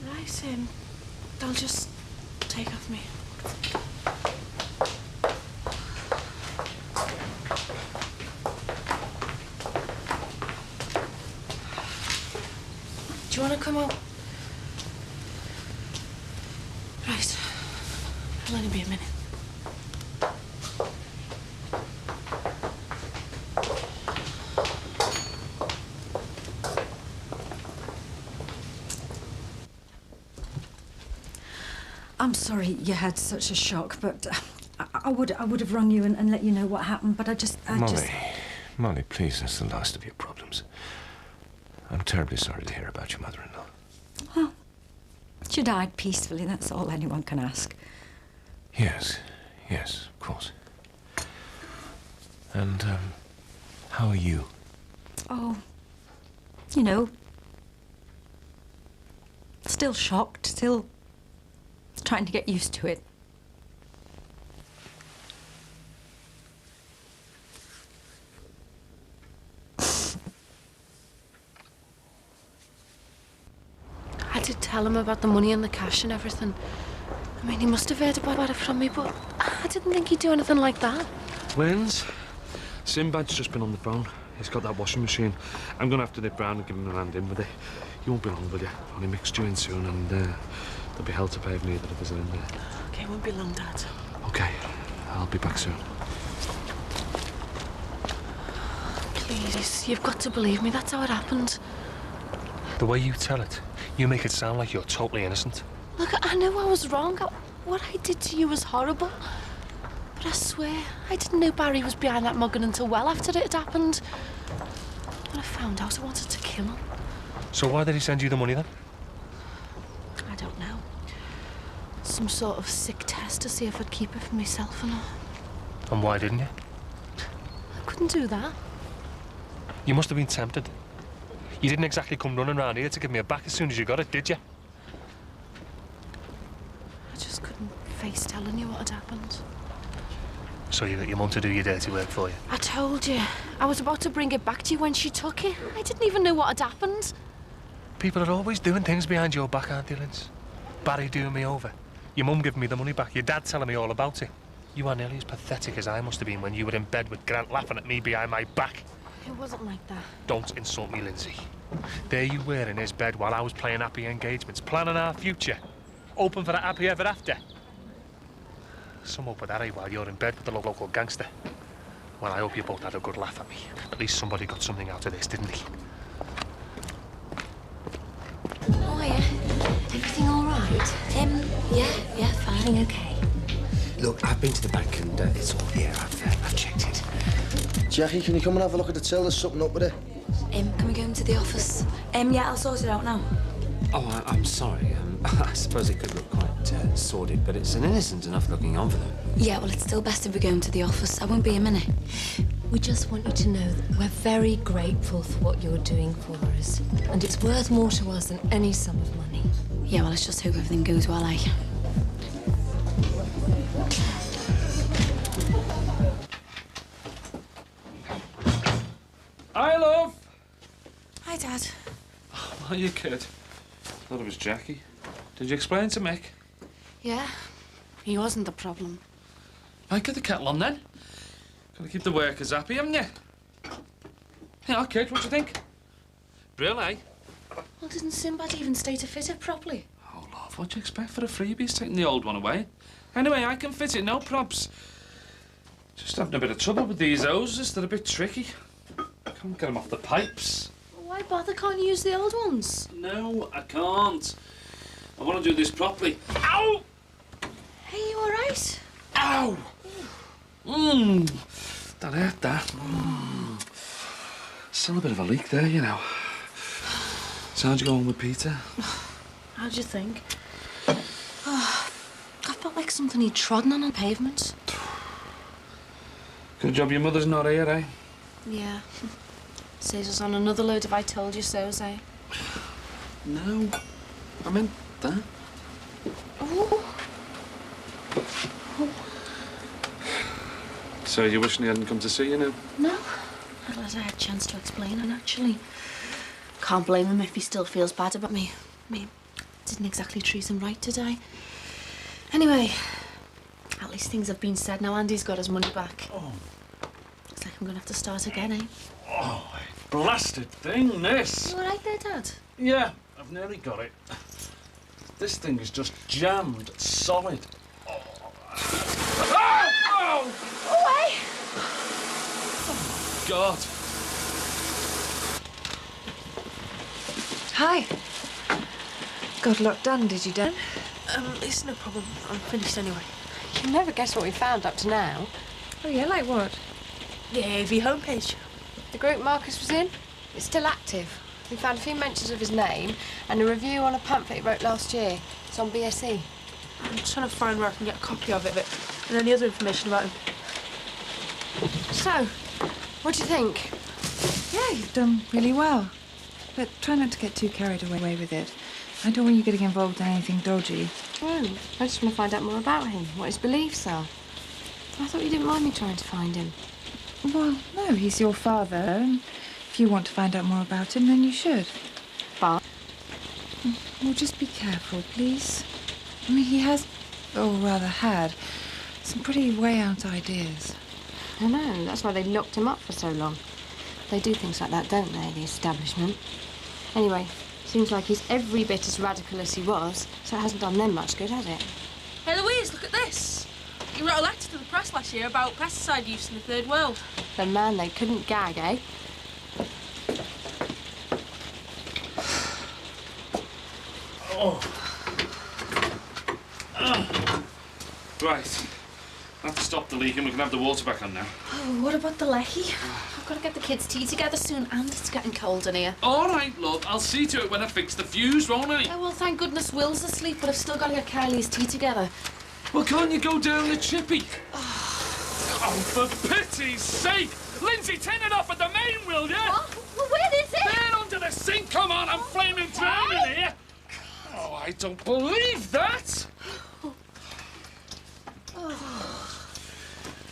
Right, I'll just take off me. Do you want to come out? Right. It'll only be a minute. I'm sorry you had such a shock, but I would have rung you and let you know what happened, but I just... Molly, please, that's the last of your problems. I'm terribly sorry to hear about your mother-in-law. Well, she died peacefully, that's all anyone can ask. Yes, of course. And, how are you? Oh, you know, still shocked, still trying to get used to it. I did tell him about the money and the cash and everything. I mean, he must have heard about it from me, but I didn't think he'd do anything like that. Wins? Sinbad's just been on the phone. He's got that washing machine. I'm going to have to nip round and give him a hand in with it. You won't be long, will you? Only mixed you in soon, and there'll be hell to pay if neither of us are in there. Okay, it won't be long, Dad. Okay, I'll be back soon. Please, you've got to believe me. That's how it happened. The way you tell it, you make it sound like you're totally innocent. Look, I know I was wrong. What I did to you was horrible. But I swear, I didn't know Barry was behind that mugging until well after it had happened. When I found out, I wanted to kill him. So why did he send you the money then? I don't know. Some sort of sick test to see if I'd keep it for myself and all. And why didn't you? I couldn't do that. You must have been tempted. You didn't exactly come running around here to give me a back as soon as you got it, did you? I just couldn't face telling you what had happened. So you got your mum to do your dirty work for you? I told you. I was about to bring it back to you when she took it. I didn't even know what had happened. People are always doing things behind your back, aren't they, Linz? Barry doing me over. Your mum giving me the money back. Your dad telling me all about it. You are nearly as pathetic as I must have been when you were in bed with Grant laughing at me behind my back. It wasn't like that. Don't insult me, Lindsay. There you were in his bed while I was playing happy engagements, planning our future. Open for that happy ever after. Some up with Harry while you're in bed with the local gangster. Well, I hope you both had a good laugh at me. At least somebody got something out of this, didn't he? Oh, yeah. Everything all right? Yeah, fine. Okay. Look, I've been to the bank and it's all here. I've checked it. Jackie, can you come and have a look at the till? There's something up with it. Can we go into the office? Yeah, I'll sort it out now. Oh, I'm sorry. I suppose it could look quite sordid, but it's an innocent enough looking envelope. Yeah, well, it's still best if we go into the office. I won't be a minute. We just want you to know that we're very grateful for what you're doing for us. And it's worth more to us than any sum of money. Yeah, well, let's just hope everything goes well, eh? Hi, love. Hi, Dad. Oh, you kid. Thought it was Jackie. Did you explain to Mick? Yeah, he wasn't the problem. Right, get the kettle on then. Gotta keep the workers happy, haven't you? Yeah, kid, what do you think? Brill, eh? Well, didn't Sinbad even stay to fit it properly? Oh, love, what do you expect for a freebie? He's taking the old one away. Anyway, I can fit it, no props. Just having a bit of trouble with these hoses. They're a bit tricky. Can't get them off the pipes. Why bother? Can't you use the old ones? No, I can't. I want to do this properly. Ow! Hey, you all right? Ow! That hurt, that. Still a bit of a leak there, you know. So how'd you go on with Peter? How'd you think? Oh, I felt like something he'd trodden on pavement. Good job your mother's not here, eh? Yeah. Saves us on another load of I told you so's, eh? No, I meant that. Oh. So you wishing he hadn't come to see you now? No. I'm glad I had a chance to explain, and actually can't blame him if he still feels bad about me. I mean, didn't exactly treat him right today. Anyway, at least things have been said now. Andy's got his money back. Oh. Looks like I'm gonna have to start again, eh? Oh, blasted thing, this. You all right there, Dad? Yeah, I've nearly got it. This thing is just jammed solid. Oh. Oh! Away! Oh, God. Hi. Got a lot done, did you, Dan? It's no problem. I'm finished anyway. You'll never guess what we found up to now. Oh, yeah, like what? The AAV homepage. The group Marcus was in, it's still active. We found a few mentions of his name and a review on a pamphlet he wrote last year. It's on BSE. I'm trying to find where I can get a copy of it and any other information about him. So, what do you think? Yeah, you've done really well. But try not to get too carried away with it. I don't want you getting involved in anything dodgy. Oh, I just want to find out more about him, what his beliefs are. I thought you didn't mind me trying to find him. Well, no, he's your father, and if you want to find out more about him, then you should. But Well, just be careful, please. I mean, he has, or rather had, some pretty way-out ideas. I know, that's why they locked him up for so long. They do things like that, don't they, the establishment? Anyway, seems like he's every bit as radical as he was, so it hasn't done them much good, has it? Hey, Louise, look at this. You wrote a letter to the press last year about pesticide use in the Third World. The man they couldn't gag, eh? Oh. Right. That's stopped the leak and we can have the water back on now. Oh, what about the lecky? I've got to get the kids' tea together soon, and it's getting cold in here. All right, love. I'll see to it when I fix the fuse, won't I? Oh, well, thank goodness Will's asleep, but I've still got to get Kylie's tea together. Well, can't you go down the chippy? Oh, for pity's sake! Lindsay, turn it off at the main, will you? What? Well, where is it? There under the sink. Come on, I'm flaming drowning here. Oh, I don't believe that.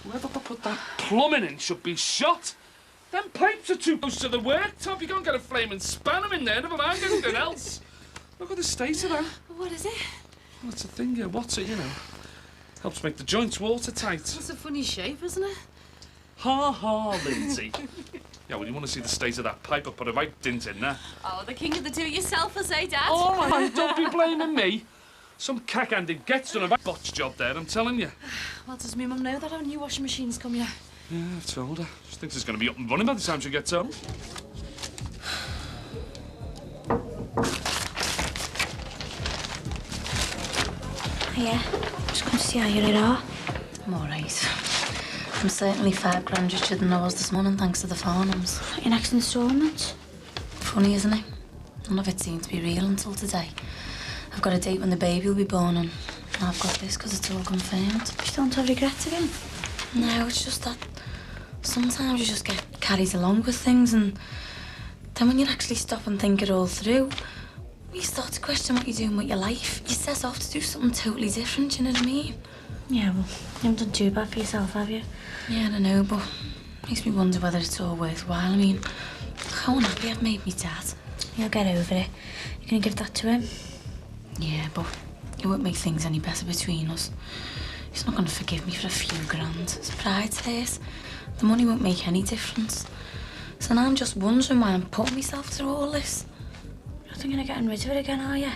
Whoever put that plumbing in should be shot. Them pipes are too close to the worktop. You can't get a flaming spanner in there, never mind anything else. Look at the state of that. What is it? Well, it's a thing, yeah, what's it, you know? Helps make the joints watertight. It's a funny shape, isn't it? Ha ha, Lindsay. Yeah, well, you want to see the state of that pipe? I put a right dint in there. Oh, the king of the do-it-yourselfers, eh, Dad? All right, don't be blaming me. Some cack-handed gets done a botch job there, I'm telling you. Well, does me mum know that our new washing machine's come yet? Yeah, I've told her. She thinks it's going to be up and running by the time she gets home. Yeah, just come to see how you are. I'm all right. I'm certainly £5 richer than I was this morning, thanks to the Farnhams. Your next instalment? Funny, isn't it? None of it seemed to be real until today. I've got a date when the baby will be born, and now I've got this because it's all confirmed. You don't have regrets again? No, it's just that sometimes you just get carried along with things, and then when you actually stop and think it all through, you start to question what you're doing with your life. You set off to do something totally different, you know what I mean? Yeah, well, you haven't done too bad for yourself, have you? Yeah, I don't know, but it makes me wonder whether it's all worthwhile. I mean, how unhappy I've made me dad. You'll get over it. You're gonna give that to him? Yeah, but it won't make things any better between us. He's not gonna forgive me for a few grand. His pride's hurt. The money won't make any difference. So now I'm just wondering why I'm putting myself through all this. You're not thinking of getting rid of it again, are you?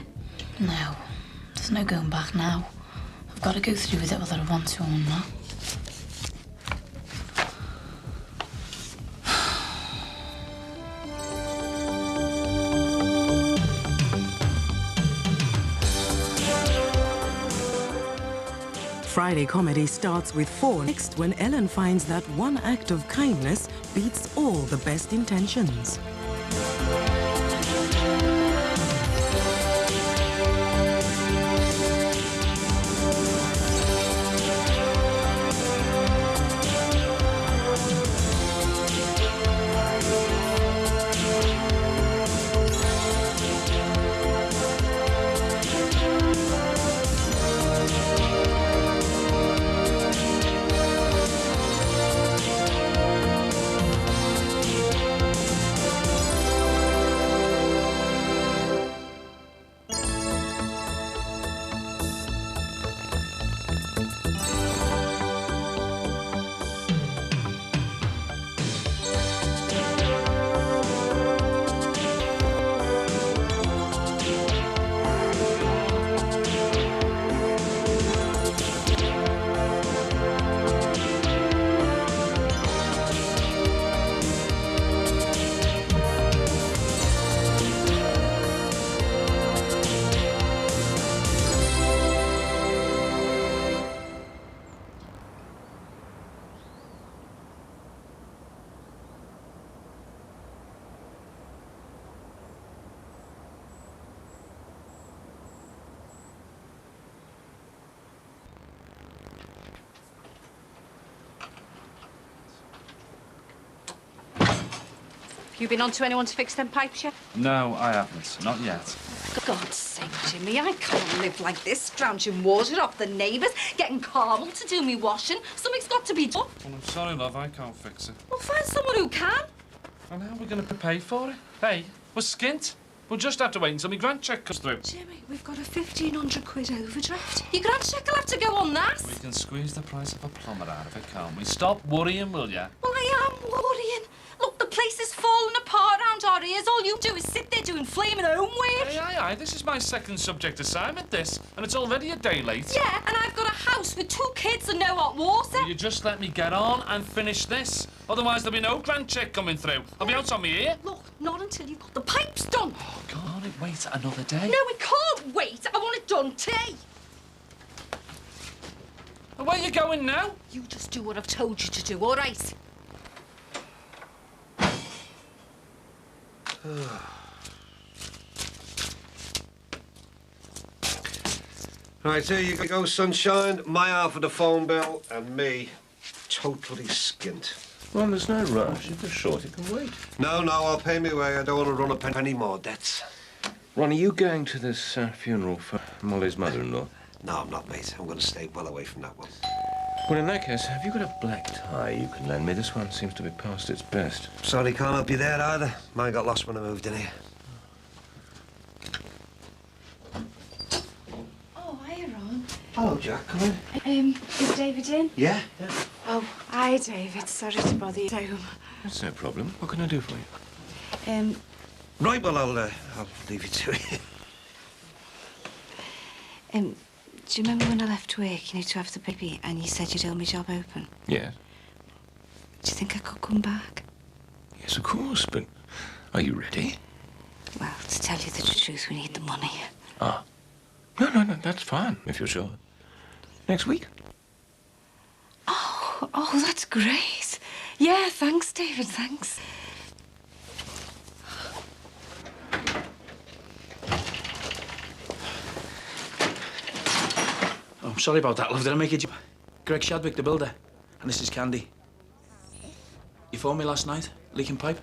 No, there's no going back now. I've got to go through with it whether I want to or not. Friday comedy starts with 4 next when Ellen finds that one act of kindness beats all the best intentions. You been on to anyone to fix them pipes yet? No, I haven't. Not yet. For God's sake, Jimmy, I can't live like this, drenching water off the neighbours, getting Carmel to do me washing. Something's got to be done. Well, I'm sorry, love, I can't fix it. Well, find someone who can. And how are we going to pay for it? Hey, we're skint. We'll just have to wait until my grant check comes through. Jimmy, we've got a 1,500 quid overdraft. Your grant check will have to go on that. We can squeeze the price of a plumber out of it, can't we? Stop worrying, will ya? Well, I am worrying. Look, the place is falling apart around our ears. All you do is sit there doing flaming homework. Aye, this is my second subject assignment, this, and it's already a day late. Yeah, and I've got a house with 2 kids and no hot water. Will you just let me get on and finish this? Otherwise there'll be no grant check coming through. I'll be out on my ear. Look, not until you've got the pipes done. Oh, can't it wait another day? No, we can't wait. I want it done today. Well, where are you going now? You just do what I've told you to do, all right? Right, here you go, sunshine. My half of the phone bill, and me totally skint. Well, there's no rush. If it's short, it can wait. No, I'll pay me way. I don't want to run up any more debts. Ron, are you going to this funeral for Molly's mother-in-law? No, I'm not, mate. I'm going to stay well away from that one. Well, in that case, have you got a black tie you can lend me? This one seems to be past its best. Sorry, can't help you there either. Mine got lost when I moved in here. Oh, hi, Ron. Hello, Jack. Come in. Is David in? Yeah. Oh, hi, David. Sorry to bother you home. That's no problem. What can I do for you? Right, well, I'll leave you to it. Do you remember when I left work, you know, to have the baby, and you said you'd hold my job open? Yes. Do you think I could come back? Yes, of course, but are you ready? Well, to tell you the truth, we need the money. Ah. No, that's fine, if you're sure. Next week? Oh, that's great. Yeah, thanks, David, thanks. Oh, I'm sorry about that, love. Did I make you... Greg Shadwick, the builder. And this is Candy. You phoned me last night? Leaking pipe?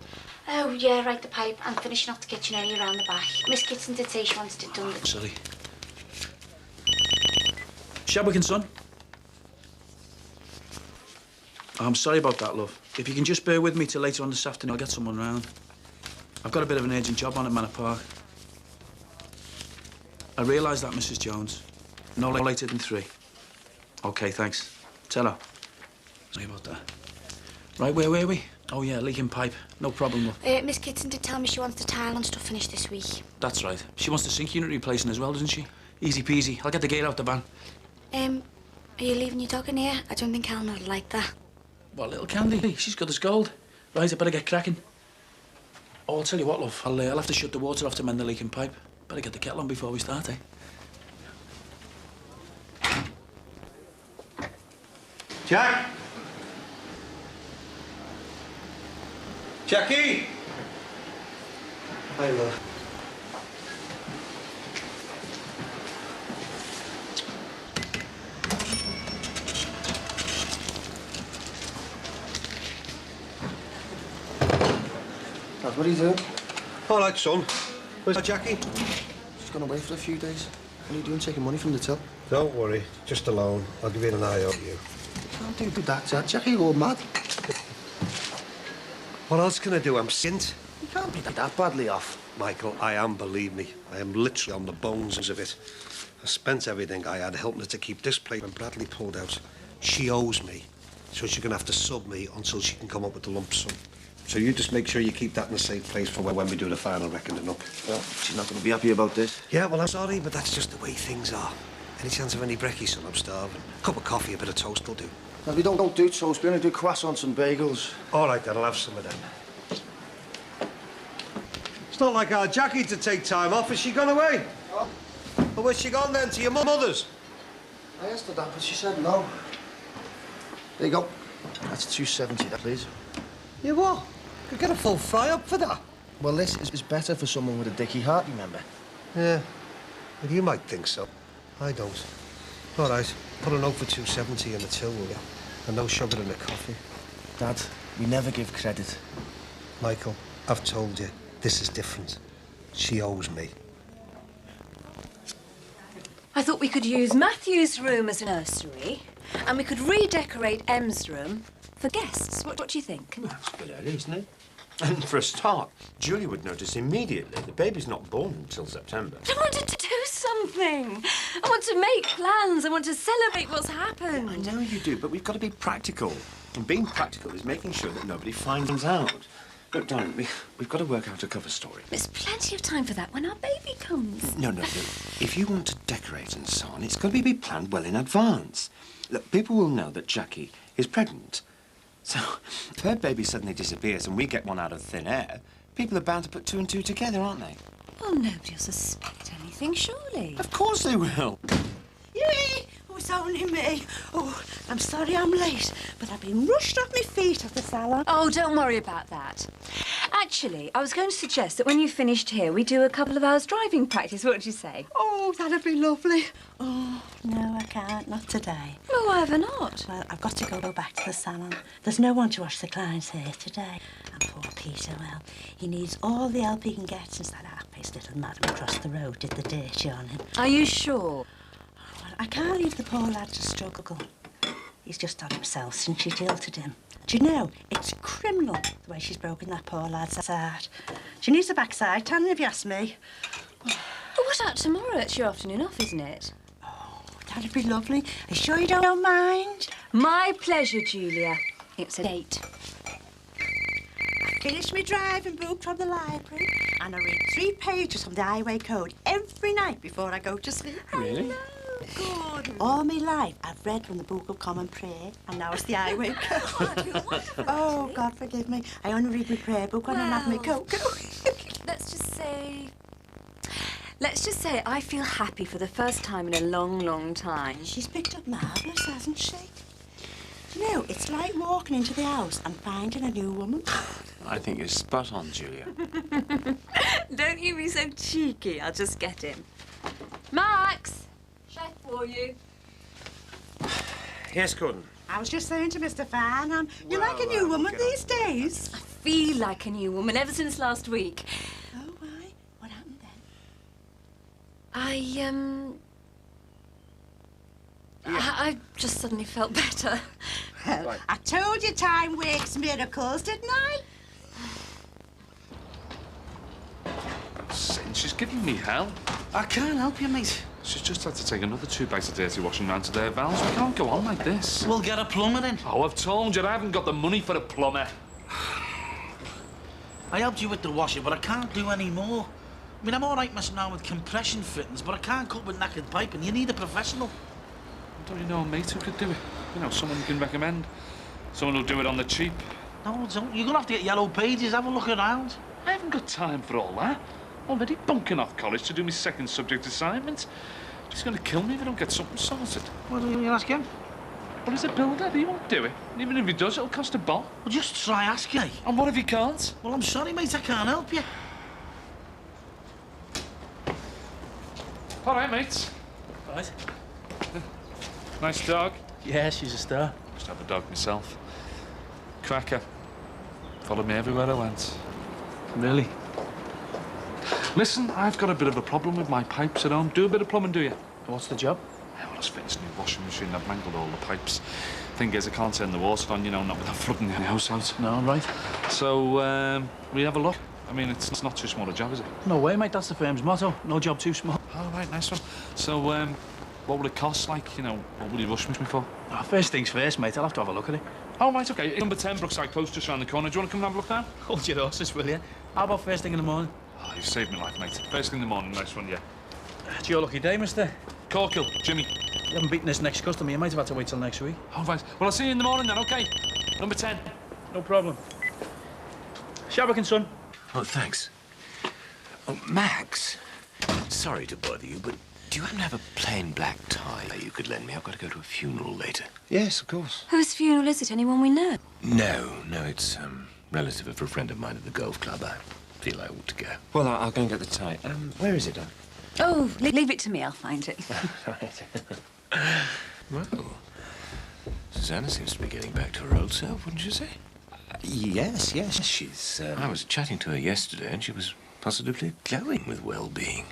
Oh, yeah, right, the pipe. I'm finishing off the kitchen area around the back. Miss Kitson did say she wanted it done. Silly. Shadwick and Son? Oh, I'm sorry about that, love. If you can just bear with me till later on this afternoon, I'll get someone round. I've got a bit of an urgent job on at Manor Park. I realise that, Mrs. Jones. No later than 3. OK, thanks. Tell her. Sorry about that. Right, where were we? Oh, yeah, leaking pipe. No problem, love. Miss Kitson did tell me she wants the tile and stuff finished this week. That's right. She wants the sink unit replacing as well, doesn't she? Easy peasy. I'll get the gate out the van. Are you leaving your dog in here? I don't think Eleanor would like that. What, little Candy? She's good as gold. Right, I better get cracking. Oh, I'll tell you what, love. I'll have to shut the water off to mend the leaking pipe. Better get the kettle on before we start, eh? Jack? Jackie? Hi, love. Dad, what are you doing? All right, son. Where's Jackie? She's gone away for a few days. What are you doing taking money from the till? Don't worry. Just a loan. I'll give you an eye over you. Can't do that, Dad. Jackie, you're all mad. What else can I do? I'm skint. You can't be that badly off. Michael, I am, believe me. I am literally on the bones of it. I spent everything I had helping her to keep this place when Bradley pulled out. She owes me, so she's going to have to sub me until she can come up with the lump sum. So you just make sure you keep that in a safe place for when we do the final reckoning up. Well, she's not going to be happy about this. Yeah, well, I'm sorry, but that's just the way things are. Any chance of any brekkie, son? I'm starving. A cup of coffee, a bit of toast will do. No, we don't do toast. We only do croissants and bagels. All right, then, I'll have some of them. It's not like our Jackie to take time off. Has she gone away? Oh. Well, where's she gone, then? To your mother's? I asked her that, but she said no. There you go. That's $2.70, please. Yeah, what? Could get a full fry-up for that. Well, this is better for someone with a dicky heart, remember? Yeah. Well, you might think so. I don't. All right. Put a note for $2.70 in the till, will you? And no sugar in the coffee. Dad, we never give credit. Michael, I've told you, this is different. She owes me. I thought we could use Matthew's room as a nursery, and we could redecorate Em's room for guests. What do you think? That's a good idea, isn't it? And for a start, Julia would notice immediately. The baby's not born until September. I wanted to do something. I want to make plans. I want to celebrate what's happened. I know you do, but we've got to be practical. And being practical is making sure that nobody finds out. Look, darling, we've got to work out a cover story. There's plenty of time for that when our baby comes. No. If you want to decorate and so on, it's got to be planned well in advance. Look, people will know that Jackie is pregnant. So, if her baby suddenly disappears and we get one out of thin air, people are bound to put two and two together, aren't they? Well, nobody will suspect anything, surely. Of course they will. Yui! Oh, it's only me. Oh, I'm sorry I'm late, but I've been rushed off my feet at the salon. Oh, don't worry about that. Actually, I was going to suggest that when you finished here, we do a couple of hours driving practice. What would you say? Oh, that'd be lovely. Oh, no, I can't. Not today. Well, why ever not? Well, I've got to go back to the salon. There's no one to wash the client's hair today. And poor Peter, well, he needs all the help he can get since that half-paced little madam across the road did the dirty on him. Are you sure? Well, I can't leave the poor lad to struggle. He's just on himself since she jilted him. Do you know, it's criminal the way she's broken that poor lad's heart. She needs the backside tanning, if you ask me. Well, what about tomorrow? It's your afternoon off, isn't it? Oh, that'd be lovely. Are you sure you don't mind? My pleasure, Julia. It's a date. I finished my driving book from the library and I read 3 pages from the highway code every night before I go to sleep. Really? Good. All my life, I've read from the Book of Common Prayer, and now it's the highway code. Oh, God forgive me. I only read my prayer book when I'm having my cocoa. Let's just say I feel happy for the first time in a long, long time. She's picked up marvellous, hasn't she? You know, it's like walking into the house and finding a new woman. I think you're spot on, Julia. Don't you be so cheeky. I'll just get him. Max! Chef for you. Yes, Gordon. I was just saying to Mr. Farnham, you're like a new woman these days. I feel like a new woman ever since last week. Oh, why? What happened then? I just suddenly felt better. Well, Right. I told you time works miracles, didn't I? She's giving me hell. I can't help you, mate. She's just had to take another 2 bags of dirty washing round to their valves. We can't go on like this. We'll get a plumber then. Oh, I've told you, I haven't got the money for a plumber. I helped you with the washer, but I can't do any more. I mean, I'm all right messing around with compression fittings, but I can't cope with knackered piping. You need a professional. Don't you know a mate who could do it? You know, someone you can recommend. Someone who'll do it on the cheap. No, don't. You're gonna have to get yellow pages, have a look around. I haven't got time for all that. Already bunking off college to do my second subject assignment. He's going to kill me if I don't get something sorted. What do you ask him? Well, he's a builder. He won't do it. And even if he does, it'll cost a bomb. Well, just try asking. And what if he can't? Well, I'm sorry, mate. I can't help you. All right, mate. Right. Nice dog. Yeah, she's a star. Used to have a dog myself. Cracker. Followed me everywhere I went. Really? Listen, I've got a bit of a problem with my pipes at home. Do a bit of plumbing, do you? What's the job? Yeah, well, I was fitting this new washing machine. I've mangled all the pipes. Thing is, I can't turn the water on, you know, not without flooding the house out. No, right. So, we have a look. I mean, it's not too small a job, is it? No way, mate. That's the firm's motto. No job too small. Oh, right, nice one. So, what will it cost? Like, you know, what will you rush me for? Oh, first things first, mate. I'll have to have a look at it. Oh, right, OK. Number 10, Brookside Close, just round the corner. Do you want to come and have a look now? Hold your horses, will you? How about first thing in the morning? Oh, you've saved my life, mate. First thing in the morning, nice one, yeah. It's your lucky day, mister. Corkill, Jimmy. You haven't beaten this next customer. You might have had to wait till next week. Oh, right. Well, I'll see you in the morning then, OK? Number 10. No problem. Shabak and son. Oh, thanks. Oh, Max, sorry to bother you, but do you happen to have a plain black tie you could lend me? I've got to go to a funeral later. Yes, of course. Whose funeral is it? Anyone we know? No, it's relative of a friend of mine at the golf club. I feel I ought to go. Well, I'll go and get the tie. Where is it, Doc? Oh, leave it to me. I'll find it. Right. Well, Susanna seems to be getting back to her old self, wouldn't you say? Yes. She's, I was chatting to her yesterday, and she was positively glowing with well-being.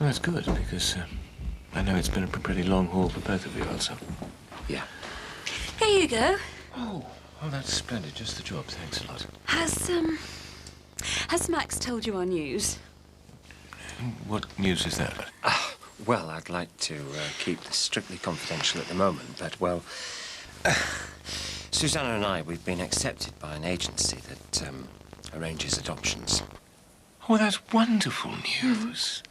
Well, that's good, because I know it's been a pretty long haul for both of you, also. Yeah. Here you go. Oh, Oh, that's splendid. Just the job. Thanks a lot. Has Max told you our news? What news is that? Well, I'd like to keep this strictly confidential at the moment, but, well, Susanna and I, we've been accepted by an agency that arranges adoptions. Oh, that's wonderful news.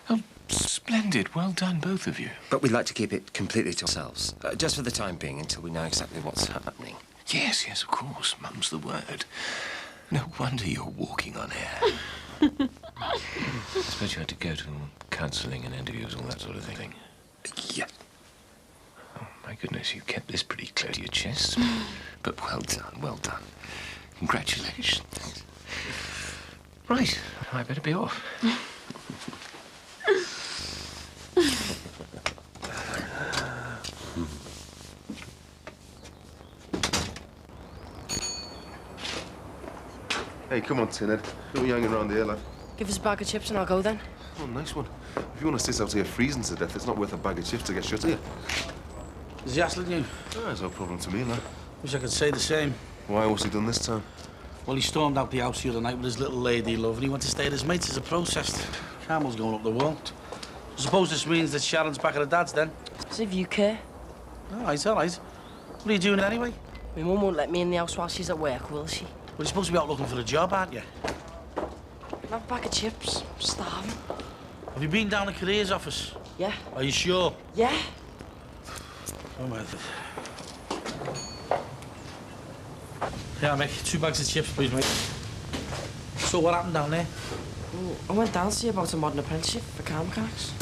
Oh, splendid. Well done, both of you. But we'd like to keep it completely to ourselves, just for the time being, until we know exactly what's happening. Yes, yes, of course. Mum's the word. No wonder you're walking on air. I suppose you had to go to counselling and interviews, all that sort of thing. Yeah. Oh, my goodness, you kept this pretty close to your chest. But well done, well done. Congratulations. Right, I better be off. Hey, come on, Tinhead. Don't be hanging around here, lad. Give us a bag of chips and I'll go then. Oh, nice one. If you want to sit out here freezing to death, it's not worth a bag of chips to get shut here. Is he hassling you? Oh, there's no problem to me, lad. Wish I could say the same. Why? What's he done this time? Well, he stormed out the house the other night with his little lady love and he went to stay at his mates as a protest. Carmel's going up the wall. I suppose this means that Sharon's back at her dad's then. As if you care. All right, all right. What are you doing anyway? My mum won't let me in the house while she's at work, will she? Well, you're supposed to be out looking for a job, aren't you? Have a bag of chips. I'm starving. Have you been down the careers office? Yeah. Are you sure? Yeah. Oh, my. Yeah, mate. 2 bags of chips, please, mate. So what happened down there? Well, I went down to see about a modern apprenticeship for car mechanics.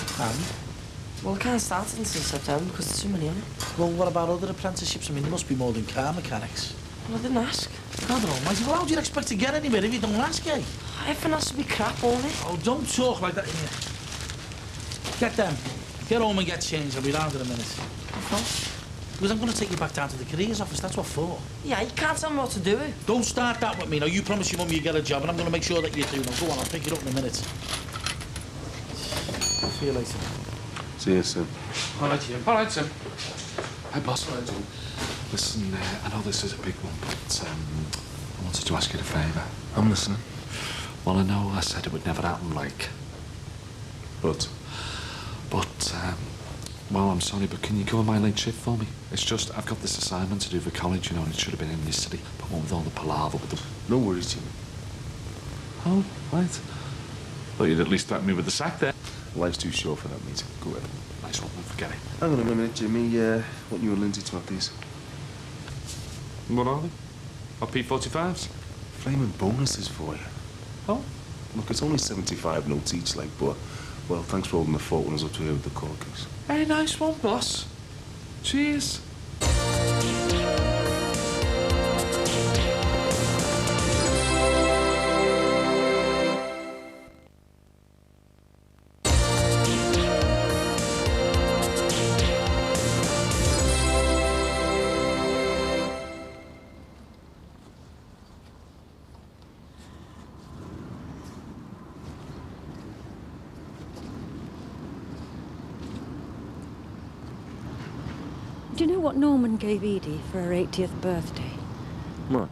Well, I can't start it until September because there's too many on it. Well, what about other apprenticeships? I mean, there must be more than car mechanics. Well, I didn't ask. God almighty, well, how do you expect to get anywhere if you don't ask, eh? Everything has to be crap, won't it? Oh, don't talk like that in here. Get them. Get home and get changed. I'll be round in a minute. What for? Because I'm going to take you back down to the careers office. That's what for. Yeah, you can't tell me what to do. Don't start that with me. Now, you promise your mum you get a job, and I'm going to make sure that you do. Now, go on, I'll pick it up in a minute. See you later. See you soon. All right, Jim. All right, Tim. Hey, boss. All right, Jim. Listen, I know this is a big one, but I wanted to ask you a favour. I'm listening. Well, I know I said it would never happen, like... But, well, I'm sorry, but can you cover my late shift for me? It's just, I've got this assignment to do for college, you know, and it should have been in yesterday. But what with all the palaver with the... No worries, Jimmy. Oh, right. Thought you'd at least threaten me with the sack there. Life's too short for that, mate. Go ahead. Nice one, don't forget it. Hang on a minute, Jimmy. Want you and Lindsay to have these? What are they? Are P45s? Flaming bonuses for you. Oh? Look, it's only 75 notes each, like, but, well, thanks for holding the fort when I was up to here with the corkers. Very nice one, boss. Cheers. Do you know what Norman gave Edie for her 80th birthday? What?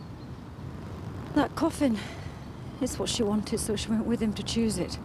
That coffin. It's what she wanted, so she went with him to choose it.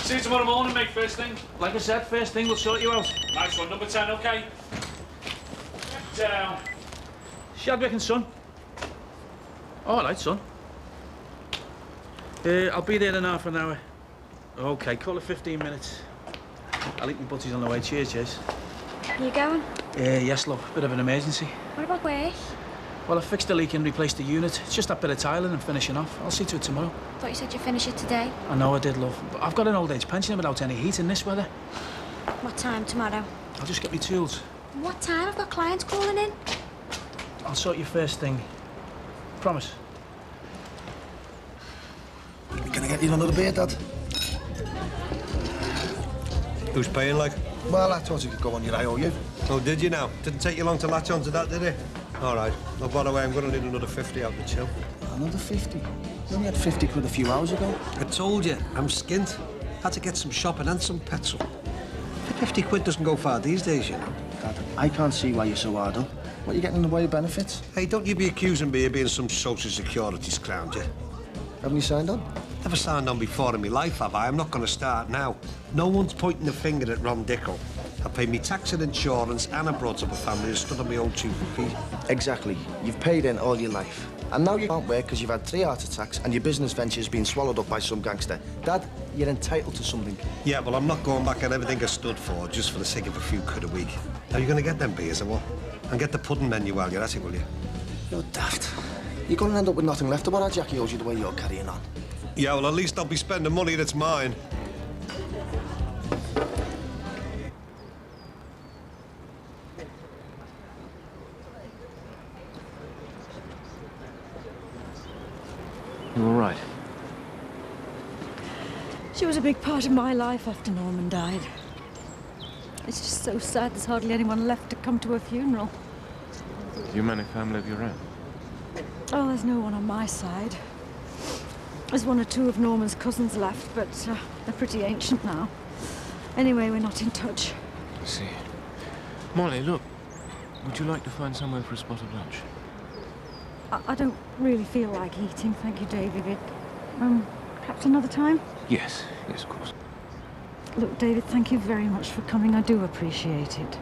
See you tomorrow morning, mate, first thing. Like I said, first thing, we'll sort you out. Nice one, number 10, OK? Down. Shadwick and son. All right, son. I'll be there in half an hour. OK, call it 15 minutes. I'll eat my butties on the way. Cheers, Chase. You going? Yes, love. Bit of an emergency. What about work? Well, I fixed the leak and replaced the unit. It's just that bit of tiling and finishing off. I'll see to it tomorrow. Thought you said you'd finish it today. I know I did, love. But I've got an old age pension without any heat in this weather. What time tomorrow? I'll just get me tools. What time? I've got clients calling in. I'll sort you first thing. Promise. get you another beer, Dad? Who's paying, like? Well, I thought you could go on your IOU. Oh, did you now? Didn't take you long to latch onto that, did it? All right. Oh, by the way, I'm going to need another 50 out the till. Another 50? You only had 50 quid a few hours ago. I told you, I'm skint. Had to get some shopping and some petrol. 50 quid doesn't go far these days, you know. Dad, I can't see why you're so hard up. What are you getting in the way of benefits? Hey, don't you be accusing me of being some social security scrounger. Haven't you signed on? Never signed on before in my life, have I? I'm not going to start now. No one's pointing the finger at Ron Dickel. I pay me tax and insurance, and I brought up a family and stood on my own 2 feet. Exactly. You've paid in all your life. And now you can't work because you've had 3 heart attacks and your business venture's been swallowed up by some gangster. Dad, you're entitled to something. Yeah, well, I'm not going back on everything I stood for just for the sake of a few quid a week. Are you going to get them beers or what? And get the pudding menu while you're at it, will you? You're daft. You're going to end up with nothing left of what Jackie owes you the way you're carrying on. Yeah, well, at least I'll be spending money that's mine. You all right? She was a big part of my life after Norman died. It's just so sad there's hardly anyone left to come to her funeral. You man a family of your own? Oh, there's no one on my side. There's 1 or 2 of Norman's cousins left, but they're pretty ancient now. Anyway, we're not in touch. I see. Molly, look. Would you like to find somewhere for a spot of lunch? I don't really feel like eating, thank you, David. Perhaps another time? Yes, yes, of course. Look, David, thank you very much for coming. I do appreciate it.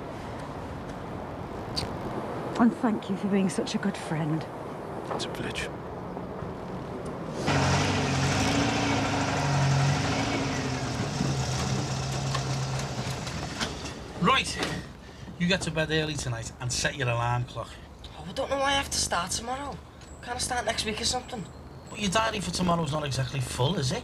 And thank you for being such a good friend. It's a privilege. Right. You get to bed early tonight and set your alarm clock. Oh, I don't know why I have to start tomorrow. Can't I start next week or something? But your diary for tomorrow's not exactly full, is it?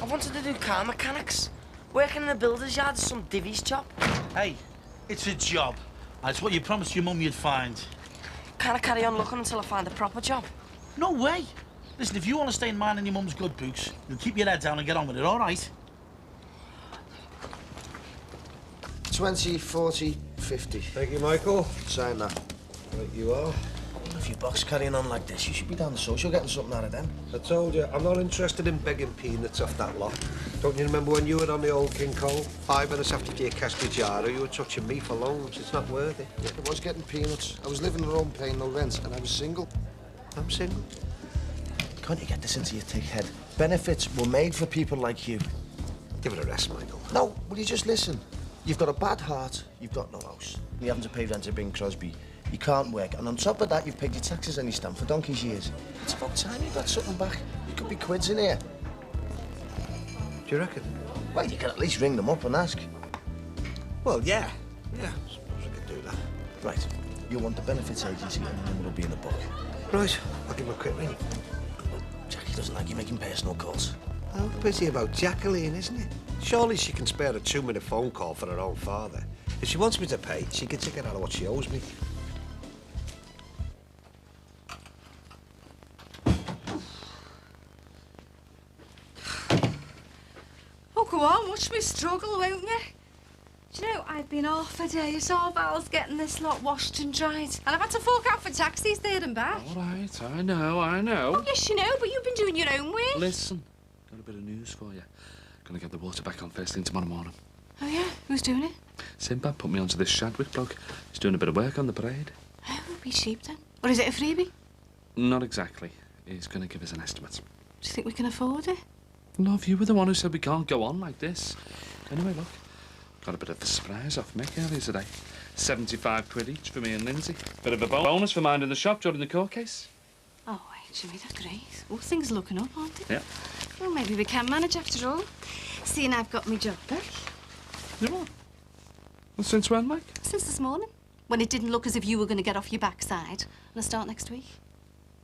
I wanted to do car mechanics. Working in a builder's yard is some divvy's job. Hey, it's a job. And it's what you promised your mum you'd find. Can't I carry on looking until I find a proper job? No way. Listen, if you want to stay in mine and your mum's good books, you'll keep your head down and get on with it, all right? 20, 40, 50. Thank you, Michael. Sign that. Right, you are. A few bucks carrying on like this, you should be down the social getting something out of them. I told you, I'm not interested in begging peanuts off that lot. Don't you remember when you were on the old King Cole? 5 minutes after you cashed the jar, you were touching me for loans. It's not worth it. Yeah, I was getting peanuts. I was living at home paying no rent, and I was single. I'm single. Can't you get this into your thick head? Benefits were made for people like you. Give it a rest, Michael. No, will you just listen? You've got a bad heart, you've got no house. You haven't to pay rent at Bing Crosby. You can't work, and on top of that, you've paid your taxes and your stamp for donkey's years. It's about time you got something back. There could be quids in here. Do you reckon? Well, you can at least ring them up and ask. Well, yeah. Yeah, I suppose I could do that. Right. You'll want the benefits agency, and the number will be in the book. Right, I'll give him a quick ring. Jackie doesn't like you making personal calls. How busy about Jacqueline, isn't it? Surely she can spare a 2-minute phone call for her own father. If she wants me to pay, she can take it out of what she owes me. Oh, go on, watch me struggle, won't you? Do you know, I've been off a day, so Val's getting this lot washed and dried. And I've had to fork out for taxis there and back. All right, I know. Oh, yes, you know, but you've been doing your own way. Listen, got a bit of news for you. Gonna get the water back on first thing tomorrow morning. Oh, yeah? Who's doing it? Sinbad put me onto this Shadwick bloke. He's doing a bit of work on the parade. Oh, be cheap then. Or is it a freebie? Not exactly. He's gonna give us an estimate. Do you think we can afford it? Love, you were the one who said we can't go on like this. Anyway, look. Got a bit of a surprise off Mick earlier today. 75 quid each for me and Lindsay. Bit of a bonus for minding the shop during the court case. Oh, wait, Jimmy, that's great. Well, things are looking up, aren't they? Yeah. Well, maybe we can manage after all. Seeing I've got my job back. You what? Well, since when, Mike? Since this morning. When it didn't look as if you were going to get off your backside. And I start next week.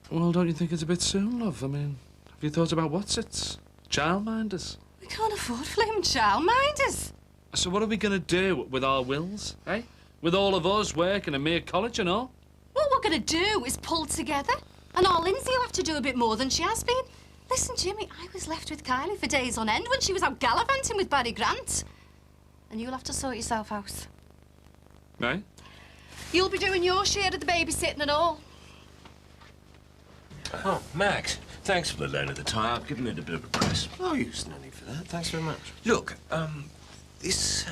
Well, don't you think it's a bit soon, love? I mean, have you thought about what's it? Childminders? We can't afford flaming childminders. So what are we going to do with our wills, eh? With all of us working in mere college and all? you're going to do is pull together. And our Lindsay will have to do a bit more than she has been. Listen, Jimmy, I was left with Kylie for days on end when she was out gallivanting with Barry Grant. And you'll have to sort yourself out. Right? You'll be doing your share of the babysitting and all. Oh, Max, thanks for the loan of the tie. I've given it a bit of a press. Oh, you no need for that. Thanks very much. Look, this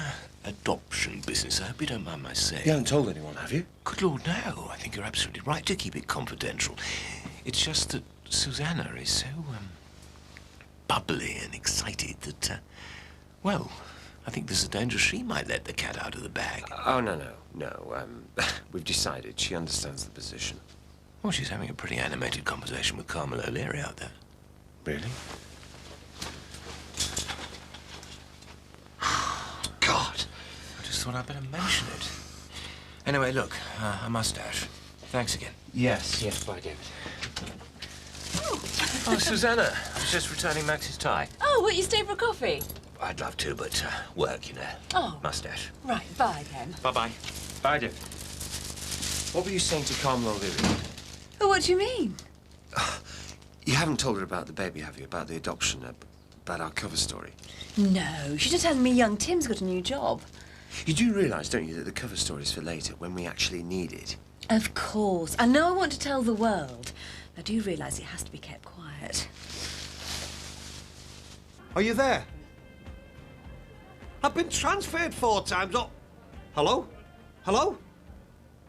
adoption business, I hope you don't mind my saying. You haven't told anyone, have you? Good Lord, no. I think you're absolutely right to keep it confidential. It's just that Susanna is so, bubbly and excited that, well, I think there's a danger she might let the cat out of the bag. Oh, no. We've decided she understands the position. Well, she's having a pretty animated conversation with Carmel O'Leary out there. Really? God! I just thought I'd better mention it. Anyway, look, I must dash. Thanks again. Yes, bye, David. Oh, Susanna, I was just returning Max's tie. Oh, will you stay for a coffee? I'd love to, but work, you know. Oh. Mustache. Right, bye then. Bye-bye. Bye, David. What were you saying to Carmel O'Leary? Oh, what do you mean? You haven't told her about the baby, have you? About the adoption, about our cover story? No, she just telling me young Tim's got a new job. You do realise, don't you, that the cover story's for later, when we actually need it? Of course. I know I want to tell the world. I do realise it has to be kept quiet. Are you there? I've been transferred 4 times. Oh, hello? Hello?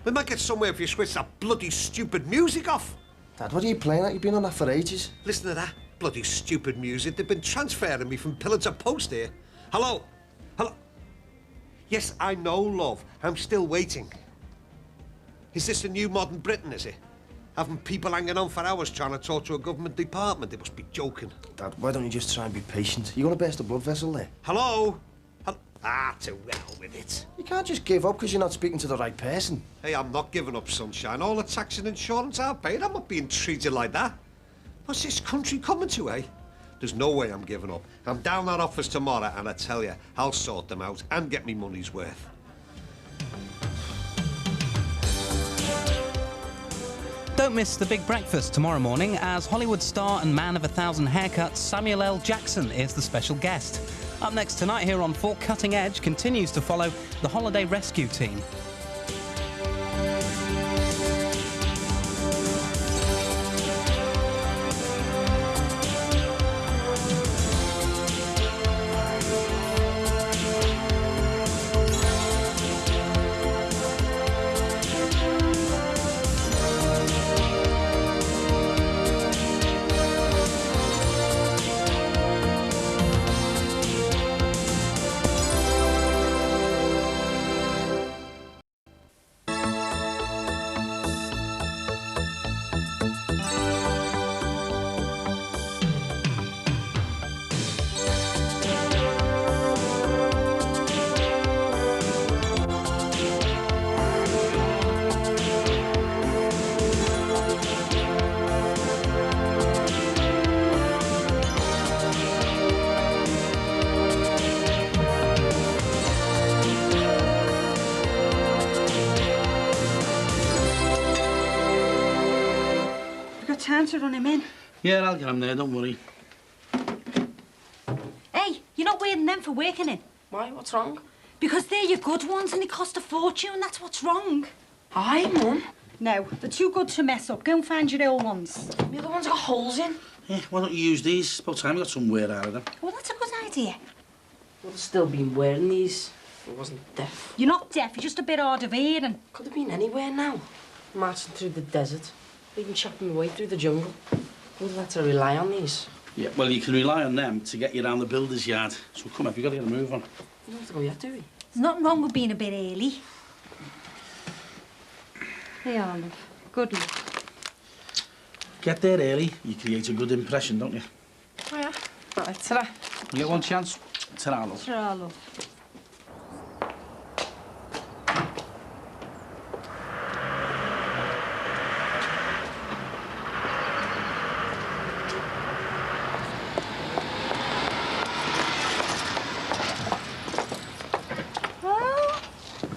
We might get somewhere if you switch that bloody stupid music off. Dad, what are you playing at? You've been on that for ages. Listen to that bloody stupid music. They've been transferring me from pillar to post here. Hello? Hello? Yes, I know, love. I'm still waiting. Is this the new modern Britain, is it? Having people hanging on for hours trying to talk to a government department? They must be joking. Dad, why don't you just try and be patient? You got to burst a blood vessel there. Hello? To hell with it. You can't just give up because you're not speaking to the right person. Hey, I'm not giving up, sunshine. All the tax and insurance I've paid, I'm not being treated like that. What's this country coming to, eh? There's no way I'm giving up. I'm down that office tomorrow, and I tell you, I'll sort them out and get me money's worth. Don't miss The Big Breakfast tomorrow morning, as Hollywood star and man of 1,000 haircuts Samuel L. Jackson is the special guest. Up next tonight here on 4 Cutting Edge continues to follow the Holiday Rescue Team. Time to run him in. Yeah, I'll get him there, don't worry. Hey, you're not wearing them for working in. Why? What's wrong? Because they're your good ones and they cost a fortune, that's what's wrong. Aye, Mum. No, they're too good to mess up. Go and find your old ones. The other ones got holes in. Yeah, why don't you use these? It's about time we got some wear out of them. Well, that's a good idea. Would have still been wearing these if I wasn't deaf. You're not deaf, you're just a bit hard of hearing. Could have been anywhere now. Marching through the desert. Even chopping my way through the jungle. Would have had to rely on these. Yeah, well, you can rely on them to get you around the builder's yard. So come on, you've got to get a move on. You don't have to go yet, do we? There's nothing wrong with being a bit early. Hey, Olive. Good luck. Get there early, you create a good impression, don't you? Oh, yeah. All right, ta-ra. You get one chance, ta-ra, love. Ta-ra, love.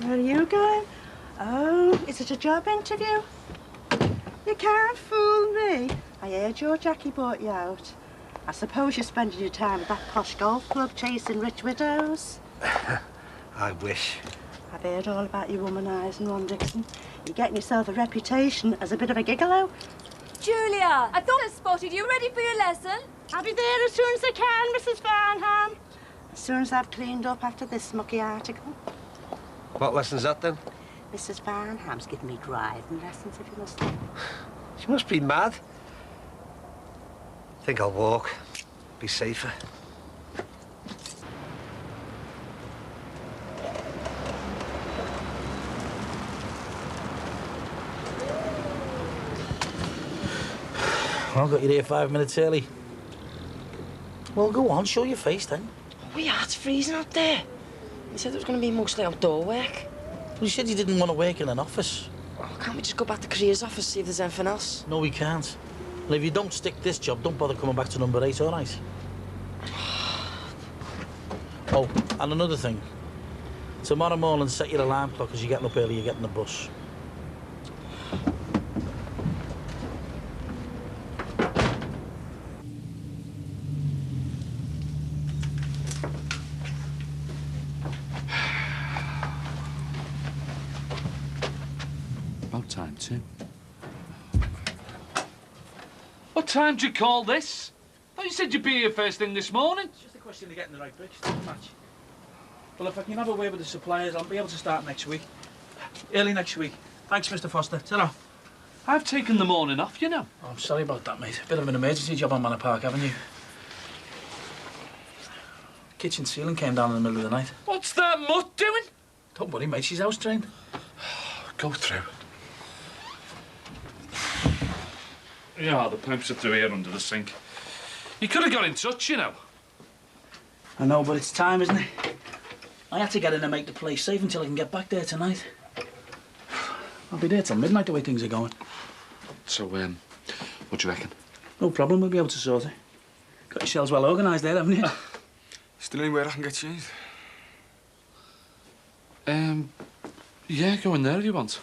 Where are you going? Oh, is it a job interview? You can't fool me. I heard your Jackie bought you out. I suppose you're spending your time at that posh golf club chasing rich widows. I wish. I've heard all about your womanising, Ron Dixon. You're getting yourself a reputation as a bit of a gigolo. Julia, I thought I spotted you. Ready for your lesson? I'll be there as soon as I can, Mrs. Farnham. As soon as I've cleaned up after this mucky article. What lesson's that, then? Mrs. Farnham's giving me driving lessons, if you must know. She must be mad. Think I'll walk. Be safer. Well, got you there 5 minutes early. Well, go on, show your face then. Oh, yeah, it's freezing out there. You said it was going to be mostly outdoor work. Well, you said you didn't want to work in an office. Well, can't we just go back to careers office, see if there's anything else? No, we can't. And if you don't stick this job, don't bother coming back to number 8, all right? Oh, and another thing. Tomorrow morning, set your alarm clock as you're getting up early, you're getting the bus. About time, too. What time do you call this? Oh, you said you'd be here first thing this morning. It's just a question of getting the right bricks, don't match. Well, if I can have a word with the suppliers, I'll be able to start next week. Early next week. Thanks, Mr. Foster. Ta-ra. I've taken the morning off, you know. Oh, I'm sorry about that, mate. Bit of an emergency job on Manor Park, haven't you? Kitchen ceiling came down in the middle of the night. What's that mutt doing? Don't worry, mate. She's house trained. Go through. Yeah, the pipes are through here under the sink. You could have got in touch, you know. I know, but it's time, isn't it? I had to get in and make the place safe until I can get back there tonight. I'll be there till midnight the way things are going. So, what do you reckon? No problem, we'll be able to sort it. Got yourselves well organised there, haven't you? Still anywhere I can get changed? Yeah, go in there if you want.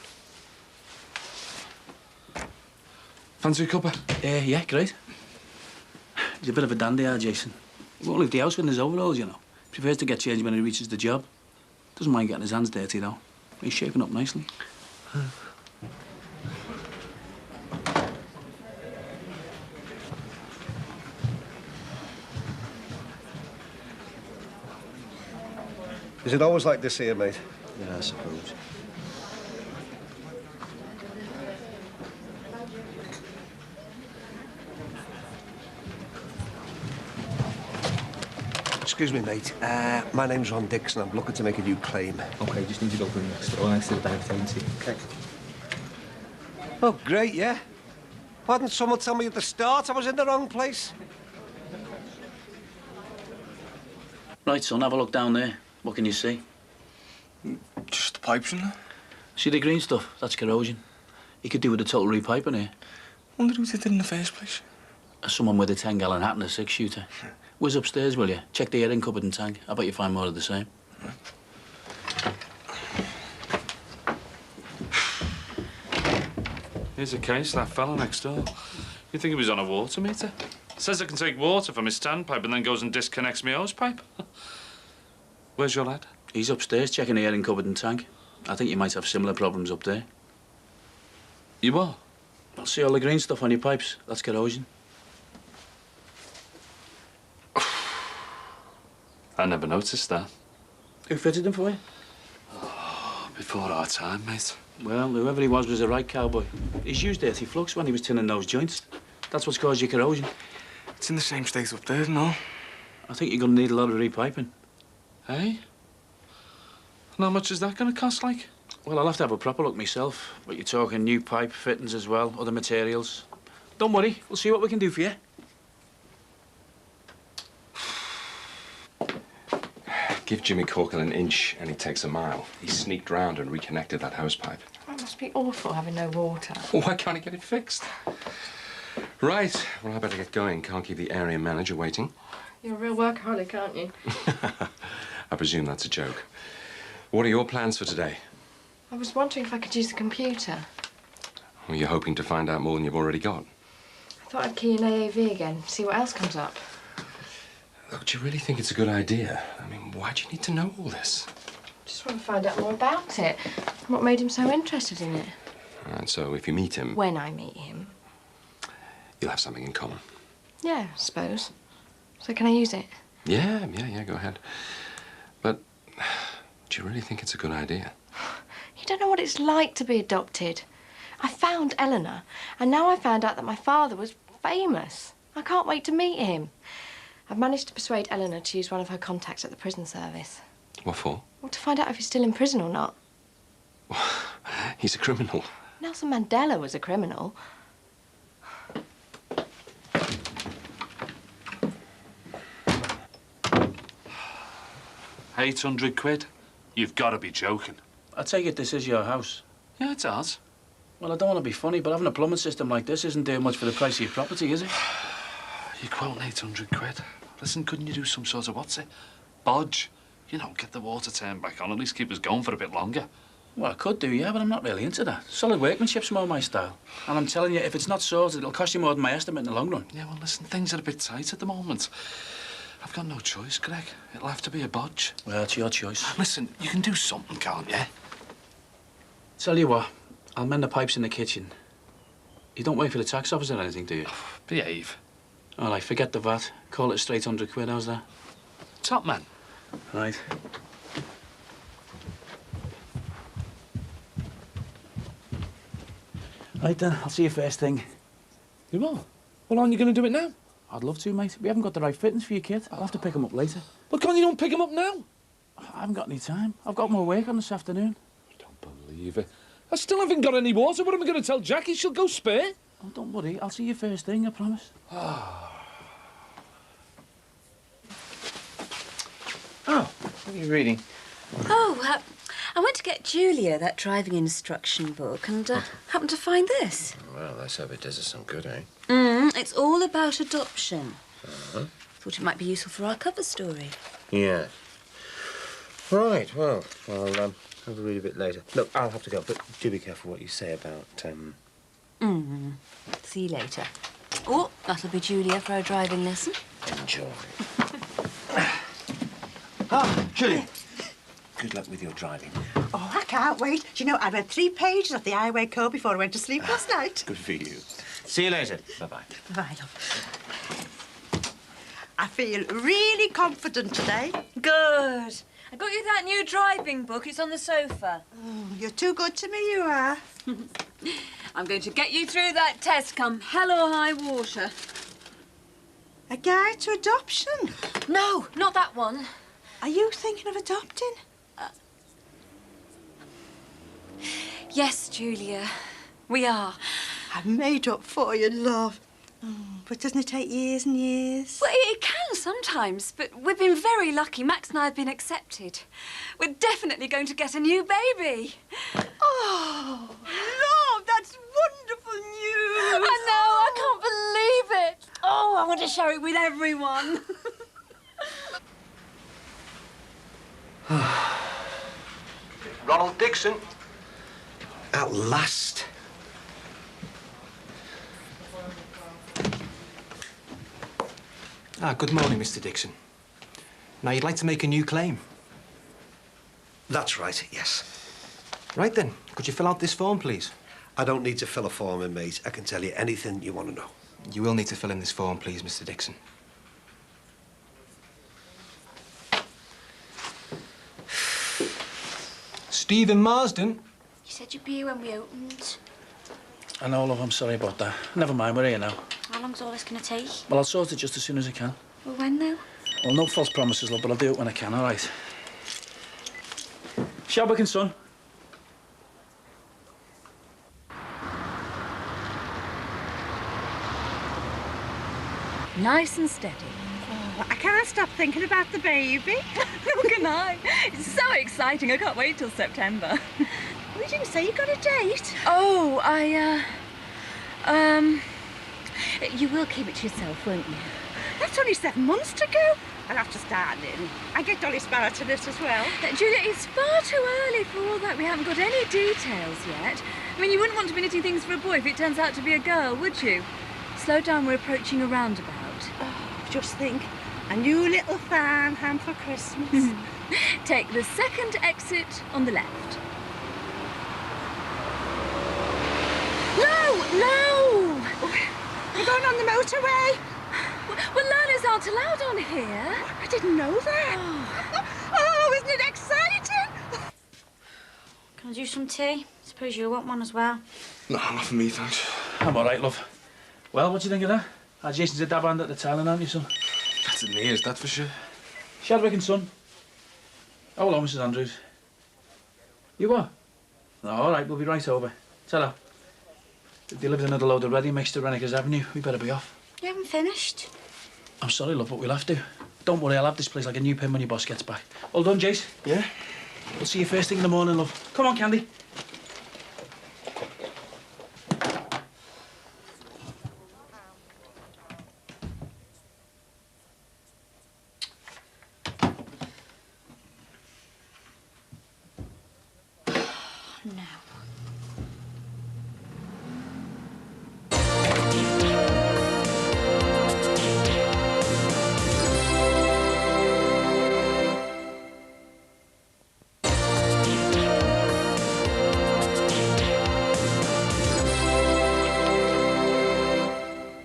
Fancy a cuppa? Yeah, great. He's a bit of a dandy, Jason. He won't leave the house with his overalls, you know. Prefers to get changed when he reaches the job. Doesn't mind getting his hands dirty, though. He's shaping up nicely. Is it always like this here, mate? Yeah, I suppose. Excuse me, mate. My name's Ron Dixon. I'm looking to make a new claim. OK, just need you to open next door next to the bank agency. OK. Oh, great, yeah. Why didn't someone tell me at the start I was in the wrong place? Right, son, have a look down there. What can you see? Just the pipes in there. See the green stuff? That's corrosion. You could do with a total repiping here. Wonder who did it in the first place. Someone with a 10-gallon hat and a 6-shooter. Whiz upstairs, will you? Check the airing cupboard and tank. I bet you find more of the same. Here's a case, that fella next door. You think he was on a water meter? Says I can take water from his standpipe and then goes and disconnects my hose pipe. Where's your lad? He's upstairs checking the airing cupboard and tank. I think you might have similar problems up there. You are? I'll see all the green stuff on your pipes. That's corrosion. I never noticed that. Who fitted them for you? Oh, before our time, mate. Well, whoever he was a right cowboy. He's used dirty flux when he was tinning those joints. That's what's caused your corrosion. It's in the same state up there, no? I think you're going to need a lot of repiping. Hey? And how much is that going to cost, like? Well, I'll have to have a proper look myself. But you're talking new pipe fittings as well, other materials. Don't worry, we'll see what we can do for you. Give Jimmy Corkle an inch and he takes a mile. He sneaked round and reconnected that hose pipe. That must be awful, having no water. Why can't he get it fixed? Right, well, I better get going. Can't keep the area manager waiting. You're a real workaholic, aren't you? I presume that's a joke. What are your plans for today? I was wondering if I could use the computer. Or you're hoping to find out more than you've already got? I thought I'd key in AAV again, see what else comes up. Look, do you really think it's a good idea? I mean, why do you need to know all this? Just want to find out more about it. What made him so interested in it? And so if you meet him, When I meet him. you'll have something in common. Yeah, I suppose. So can I use it? Yeah, go ahead. But do you really think it's a good idea? You don't know what it's like to be adopted. I found Eleanor, and now I found out that my father was famous. I can't wait to meet him. I've managed to persuade Eleanor to use one of her contacts at the prison service. What for? Well, to find out if he's still in prison or not. He's a criminal. Nelson Mandela was a criminal. 800 quid? You've got to be joking. I take it this is your house. Yeah, it's ours. Well, I don't want to be funny, but having a plumbing system like this isn't doing much for the price of your property, is it? You're quoting 800 quid. Listen, couldn't you do some sort of, what's it? Bodge? You know, get the water turned back on, at least keep us going for a bit longer. Well, I could do, yeah, but I'm not really into that. Solid workmanship's more my style. And I'm telling you, if it's not sorted, it'll cost you more than my estimate in the long run. Yeah, well, listen, things are a bit tight at the moment. I've got no choice, Greg. It'll have to be a bodge. Well, it's your choice. Listen, you can do something, can't you? Tell you what, I'll mend the pipes in the kitchen. You don't wait for the tax office or anything, do you? Behave. All right, forget the VAT. Call it straight 100 quid, how's that? Top man. Right. Right then, I'll see you first thing. You will? Well, aren't you going to do it now? I'd love to, mate. We haven't got the right fittings for your kid. I'll have to pick him up later. Well, can't you don't pick him up now? I haven't got any time. I've got more work on this afternoon. Believe it. I still haven't got any water. What am I going to tell Jackie? She'll go spare. Oh, don't worry. I'll see you first thing, I promise. Oh, what are you reading? Oh, I went to get Julia that driving instruction book and happened to find this. Well, let's hope it does us some good, eh? It's all about adoption. Uh-huh. Thought it might be useful for our cover story. Yeah. Right, well, I'll have a read a bit later. Look, I'll have to go, but do be careful what you say about, See you later. Oh, that'll be Julia for our driving lesson. Enjoy. Ah, Julie. Good luck with your driving. Oh, I can't wait. Do you know, I read 3 pages of the Highway Code before I went to sleep last night. Good for you. See you later. Bye-bye. Bye, love. I feel really confident today. Good. I got you that new driving book. It's on the sofa. Oh, you're too good to me, you are. I'm going to get you through that test come hell or high water. A guide to adoption? No, not that one. Are you thinking of adopting? Yes, Julia, we are. I've made up for you, love. But doesn't it take years and years? Well, it can sometimes, but we've been very lucky. Max and I have been accepted. We're definitely going to get a new baby. Oh, love, that's wonderful news. I know, I can't believe it. Oh, I want to share it with everyone. Ronald Dixon. At last. Good morning, Mr. Dixon. Now, you'd like to make a new claim? That's right, yes. Right then, could you fill out this form, please? I don't need to fill a form in, mate. I can tell you anything you want to know. You will need to fill in this form, please, Mr. Dixon. Stephen Marsden? You said you'd be here when we opened. I know, love, I'm sorry about that. Never mind, we're here now. How long's all this going to take? Well, I'll sort it just as soon as I can. Well, when, though? Well, no false promises, love, but I'll do it when I can, all right? Shabak and son. Nice and steady. Oh, I can't stop thinking about the baby. How can I? It's so exciting. I can't wait till September. We didn't say you got a date. Oh, You will keep it to yourself, won't you? That's only 7 months to go. I'll have to start knitting. I get Dolly Sparrow to knit as well. Julia, it's far too early for all that. We haven't got any details yet. I mean, you wouldn't want to be knitting things for a boy if it turns out to be a girl, would you? Slow down, we're approaching a roundabout. Oh, just think, a new little farmhand for Christmas. Take the second exit on the left. No! We're going on the motorway. Well, learners aren't allowed on here. I didn't know that. Oh, isn't it exciting? Can I do some tea? Suppose you want one as well. No, not for me, thanks. I'm all right, love. Well, what do you think of that? Jason's a dab hand at the talent, aren't you, son? That's in the ears, that for sure. Shadwick and son. Oh, hello, Mrs. Andrews. You what? No, all right, we'll be right over. Tell her. They lived another load already, mixed to Rennickers Avenue. We better be off. You haven't finished. I'm sorry, love, but we'll have to. Don't worry, I'll have this place like a new pin when your boss gets back. All done, Jace? Yeah? We'll see you first thing in the morning, love. Come on, Candy. No.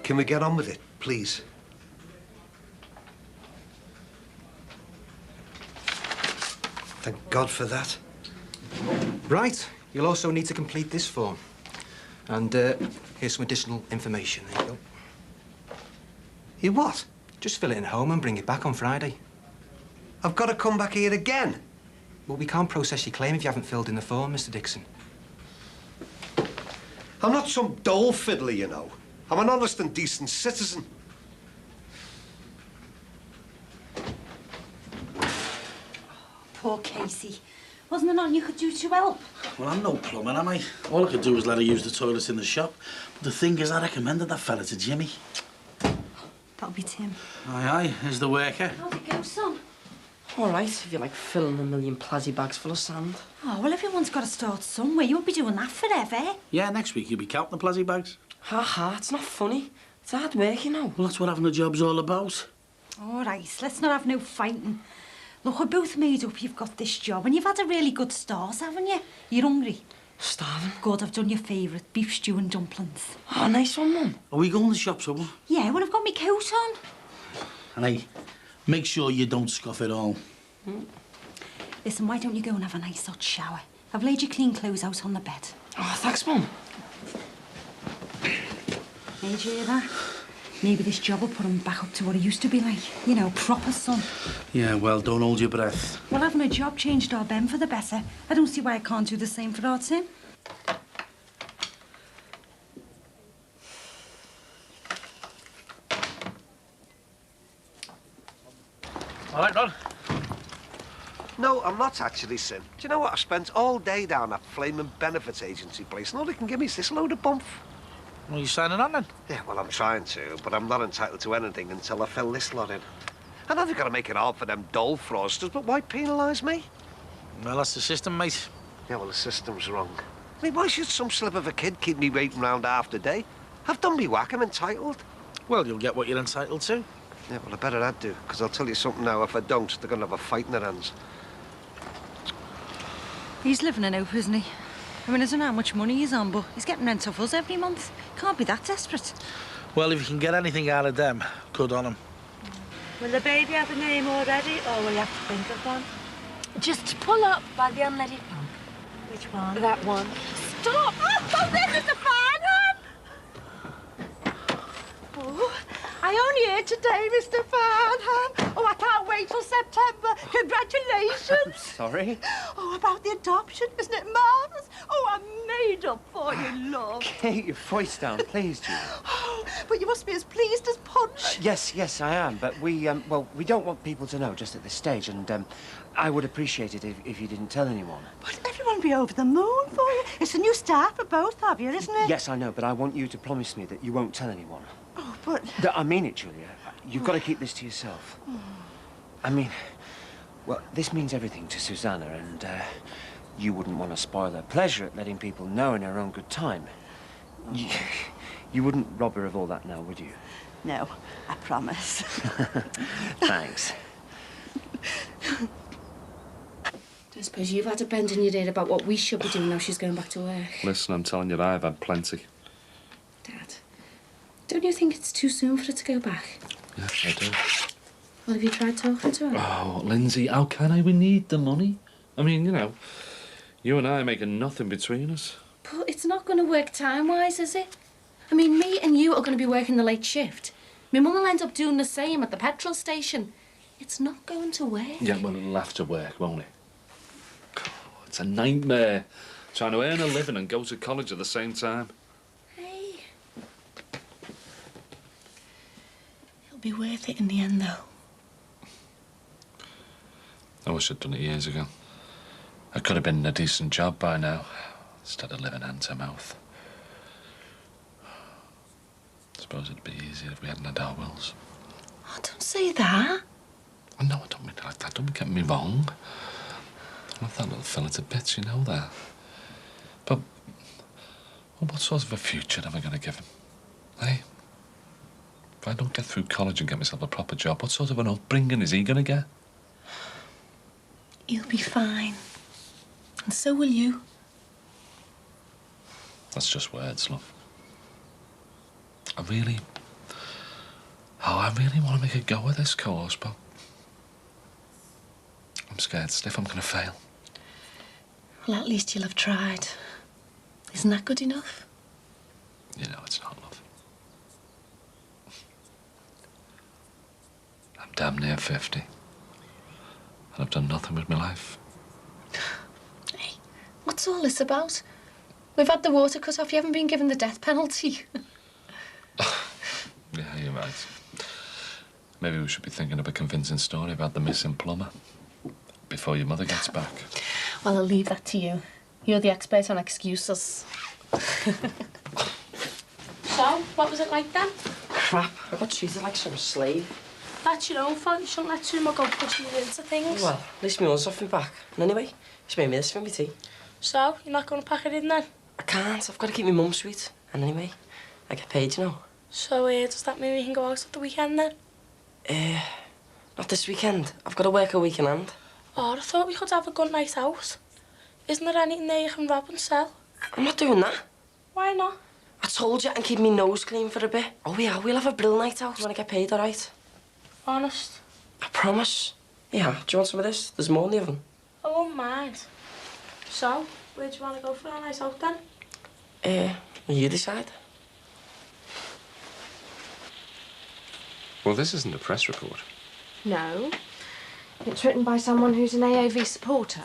Can we get on with it, please? Thank God for that. Right. You'll also need to complete this form. And here's some additional information. There you go. You what? Just fill it in home and bring it back on Friday. I've got to come back here again? Well, we can't process your claim if you haven't filled in the form, Mr. Dixon. I'm not some dole fiddler, you know. I'm an honest and decent citizen. Poor Casey. Wasn't there nothing you could do to help? Well, I'm no plumber, am I? All I could do was let her use the toilets in the shop. But the thing is, I recommended that fella to Jimmy. That'll be Tim. Aye, aye, here's the worker. How'd it go, son? All right, if you like filling a million plasty bags full of sand. Oh, well, everyone's got to start somewhere. You won't be doing that forever. Yeah, next week you'll be counting the plastic bags. Ha ha, it's not funny. It's hard work, you know. Well, that's what having a job's all about. All right, let's not have no fighting. Look, we're both made up you've got this job and you've had a really good start, haven't you? You're hungry? Starving. Good, I've done your favourite, beef stew and dumplings. Oh, nice one, Mum. Are we going to the shop, someone? Yeah, when I've got my coat on. And hey, make sure you don't scoff it all. Listen, why don't you go and have a nice hot shower? I've laid your clean clothes out on the bed. Oh, thanks, Mum. Did you hear that? Maybe this job will put him back up to what he used to be like. You know, proper son. Yeah, well, don't hold your breath. Well, having a job changed our Ben for the better. I don't see why I can't do the same for our Tim. All right, Rod. No, I'm not actually, Sim. Do you know what? I spent all day down that flaming benefits agency place, and all they can give me is this load of bump. Well, you signing on then? Yeah, well, I'm trying to, but I'm not entitled to anything until I fill this lot in. I know they've got to make it hard for them dole fraudsters, but why penalise me? Well, that's the system, mate. Yeah, well, the system's wrong. I mean, why should some slip of a kid keep me waiting round half the day? I've done me whack, I'm entitled. Well, you'll get what you're entitled to. Yeah, well, I better I'd do, because I'll tell you something now, if I don't, they're going to have a fight in their hands. He's living in hope, isn't he? I mean, I don't know how much money he's on, but he's getting rent off us every month. Can't be that desperate. Well, if you can get anything out of them, good on them. Will the baby have a name already, or will you have to think of one? Just pull up by the unleaded pump. Which one? That one. Stop! Oh, this is the Farnham! Oh, I only here today, Mr. Farnham. Oh, I can't wait till September. Congratulations. Sorry? Oh, about the adoption. Isn't it marvellous? Oh, I'm made up for you, love. Keep your voice down, please, Julie. Oh, but you must be as pleased as Punch. Yes, I am. But we, well, we don't want people to know just at this stage, and I would appreciate it if you didn't tell anyone. But everyone will be over the moon for you. It's a new start for both of you, isn't it? Yes, I know, but I want you to promise me that you won't tell anyone. Oh, but... I mean it, Julia. You've got to keep this to yourself. I mean, well, this means everything to Susanna, and you wouldn't want to spoil her pleasure at letting people know in her own good time. You wouldn't rob her of all that now, would you? No, I promise. Thanks. I suppose you've had a bend in your ear about what we should be doing now she's going back to work. Listen, I'm telling you, I've had plenty. Dad, don't you think it's too soon for her to go back? Yeah, I do. Well, have you tried talking to her? Oh, Lindsay, how can I? We need the money. I mean, you know, you and I are making nothing between us. But it's not going to work time-wise, is it? I mean, me and you are going to be working the late shift. My mum will end up doing the same at the petrol station. It's not going to work. Yeah, well, it'll have to work, won't it? God, it's a nightmare. Trying to earn a living and go to college at the same time. Hey. It'll be worth it in the end, though. I wish I'd done it years ago. I could have been in a decent job by now, instead of living hand to mouth. I suppose it'd be easier if we hadn't had our wills. Oh, don't say that. Oh, no, I don't mean like that. Don't get me wrong. I love that little fella to bits, you know that. But well, what sort of a future am I going to give him? Eh? If I don't get through college and get myself a proper job, what sort of an upbringing is he going to get? You'll be fine. And so will you. That's just words, love. I really want to make a go of this course, but I'm scared stiff I'm going to fail. Well, at least you'll have tried. Isn't that good enough? You know it's not, love. I'm damn near 50. And I've done nothing with my life. Hey, what's all this about? We've had the water cut off. You haven't been given the death penalty. Yeah, you're right. Maybe we should be thinking of a convincing story about the missing plumber before your mother gets back. Well, I'll leave that to you. You're the expert on excuses. So, what was it like then? Crap, I got treated like some slave. That's your own fault. You shouldn't let too much go pushing you into things. Well, at least my mum's off me back. And anyway, she made me this for me tea. So, you're not going to pack it in then? I can't. I've got to keep my mum sweet. And anyway, I get paid, you know. So, does that mean we can go out at the weekend then? Not this weekend. I've got to work a week in hand. Oh, I thought we could have a good night out. Isn't there anything there you can rob and sell? I'm not doing that. Why not? I told you I can keep my nose clean for a bit. Oh yeah, we'll have a brill night out when I get paid, all right? Honest? I promise. Yeah, do you want some of this? There's more in the oven. I won't mind. So, where do you want to go for a night out then? You decide. Well, this isn't a press report. No. It's written by someone who's an AAV supporter.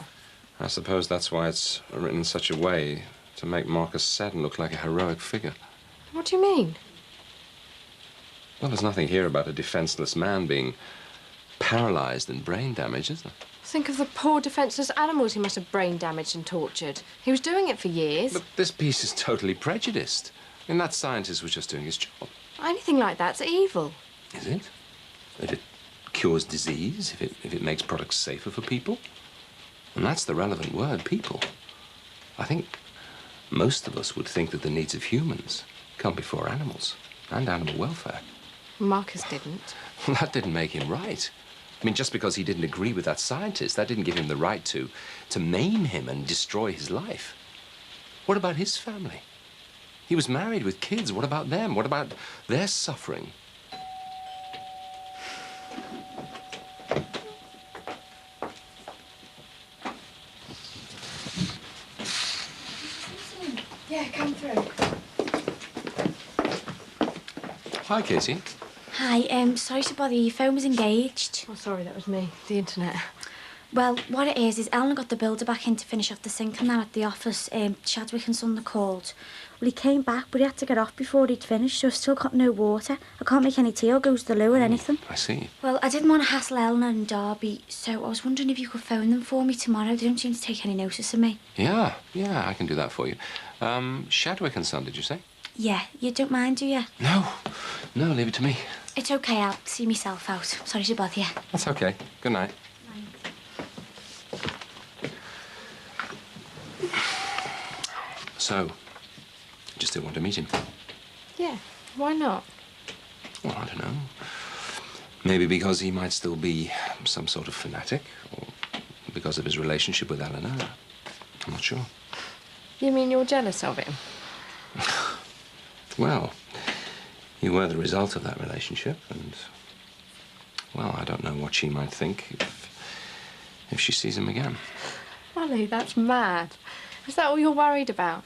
I suppose that's why it's written in such a way to make Marcus Seddon look like a heroic figure. What do you mean? Well, there's nothing here about a defenseless man being paralysed and brain damaged, is there? Think of the poor defenceless animals he must have brain damaged and tortured. He was doing it for years. But this piece is totally prejudiced. I mean, that scientist was just doing his job. Anything like that's evil. Is it? If it cures disease, if it makes products safer for people? And that's the relevant word, people. I think most of us would think that the needs of humans come before animals and animal welfare. Marcus didn't. Well, that didn't make him right. I mean, just because he didn't agree with that scientist, that didn't give him the right to maim him and destroy his life. What about his family? He was married with kids. What about them? What about their suffering? Yeah, come through. Hi, Katie. Hi, sorry to bother you. Your phone was engaged. Oh, sorry, that was me. The internet. Well, what it is Eleanor got the builder back in to finish off the sink and that at the office. Chadwick and Son, they're called. Well, he came back, but he had to get off before he'd finished, so I've still got no water. I can't make any tea or go to the loo or anything. I see. Well, I didn't want to hassle Eleanor and Darby, so I was wondering if you could phone them for me tomorrow. They don't seem to take any notice of me. Yeah, I can do that for you. Chadwick and Son, did you say? Yeah, you don't mind, do you? No, leave it to me. It's okay, I'll see myself out. Sorry to bother you. That's okay. Good night. So, you just still want to meet him? Yeah, why not? Well, I don't know. Maybe because he might still be some sort of fanatic, or because of his relationship with Eleanor. I'm not sure. You mean you're jealous of him? Well, you were the result of that relationship, and, well, I don't know what she might think if she sees him again. Ollie, that's mad. Is that all you're worried about?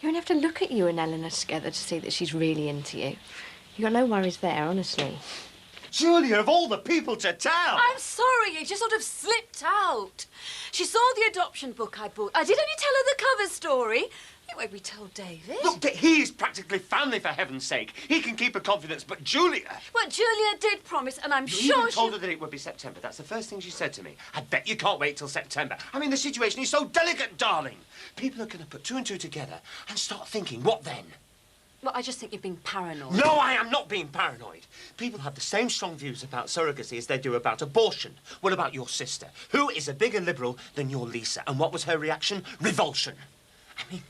You only have to look at you and Eleanor together to see that she's really into you. You've got no worries there, honestly. Julia, of all the people to tell! I'm sorry, it just sort of slipped out. She saw the adoption book I bought. I did only tell her the cover story. It won't be told David. Look, he's practically family, for heaven's sake. He can keep a confidence, but Julia... Well, Julia did promise, and I'm You sure even told her that it would be September. That's the first thing she said to me. I bet you can't wait till September. I mean, the situation is so delicate, darling. People are going to put two and two together and start thinking, what then? Well, I just think you're being paranoid. No, I am not being paranoid. People have the same strong views about surrogacy as they do about abortion. What about your sister? Who is a bigger liberal than your Lisa? And what was her reaction? Revulsion. I mean,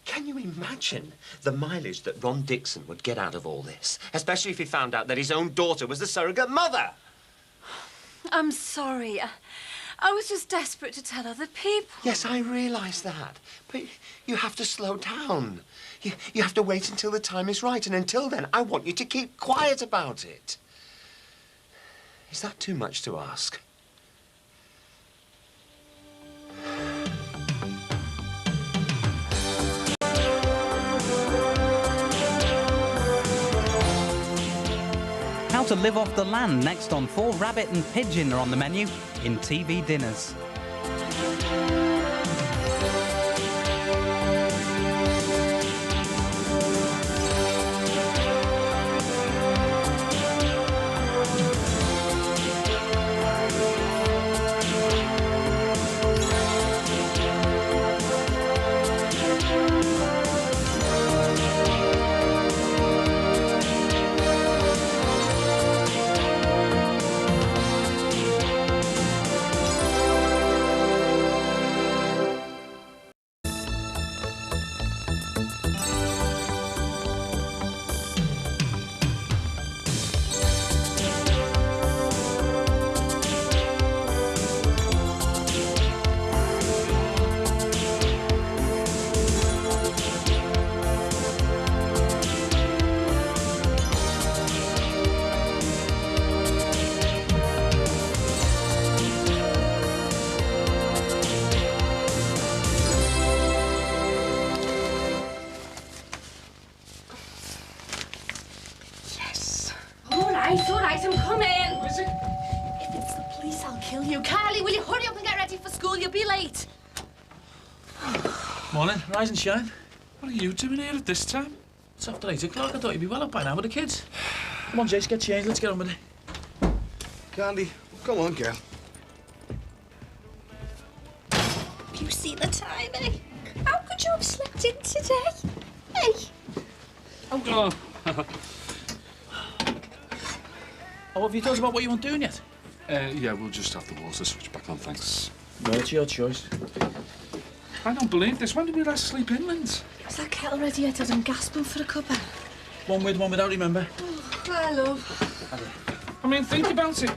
can you imagine the mileage that Ron Dixon would get out of all this? Especially if he found out that his own daughter was the surrogate mother. I'm sorry. I was just desperate to tell other people. Yes, I realise that. But you have to slow down. You have to wait until the time is right. And until then, I want you to keep quiet about it. Is that too much to ask? How to live off the land next on 4. Rabbit and pigeon are on the menu in TV dinners. All right, I'm coming. What is it? If it's the police, I'll kill you. Carly, will you hurry up and get ready for school? You'll be late. Morning, rise and shine. What are you doing here at this time? It's after 8 o'clock. I thought you'd be well up by now with the kids. Come on, Jace, get changed. Let's get on with it. Candy, come on, girl. You see the time, eh? How could you have slept in today? Hey. Oh. Oh, have you thought about what you want doing yet? Yeah, we'll just have the water switch back on, thanks. No, it's your choice. I don't believe this. When did we last sleep inland? Is that kettle ready yet? I'm gasping for a cuppa. One with, one without, remember? Oh, I love. I mean, think about it.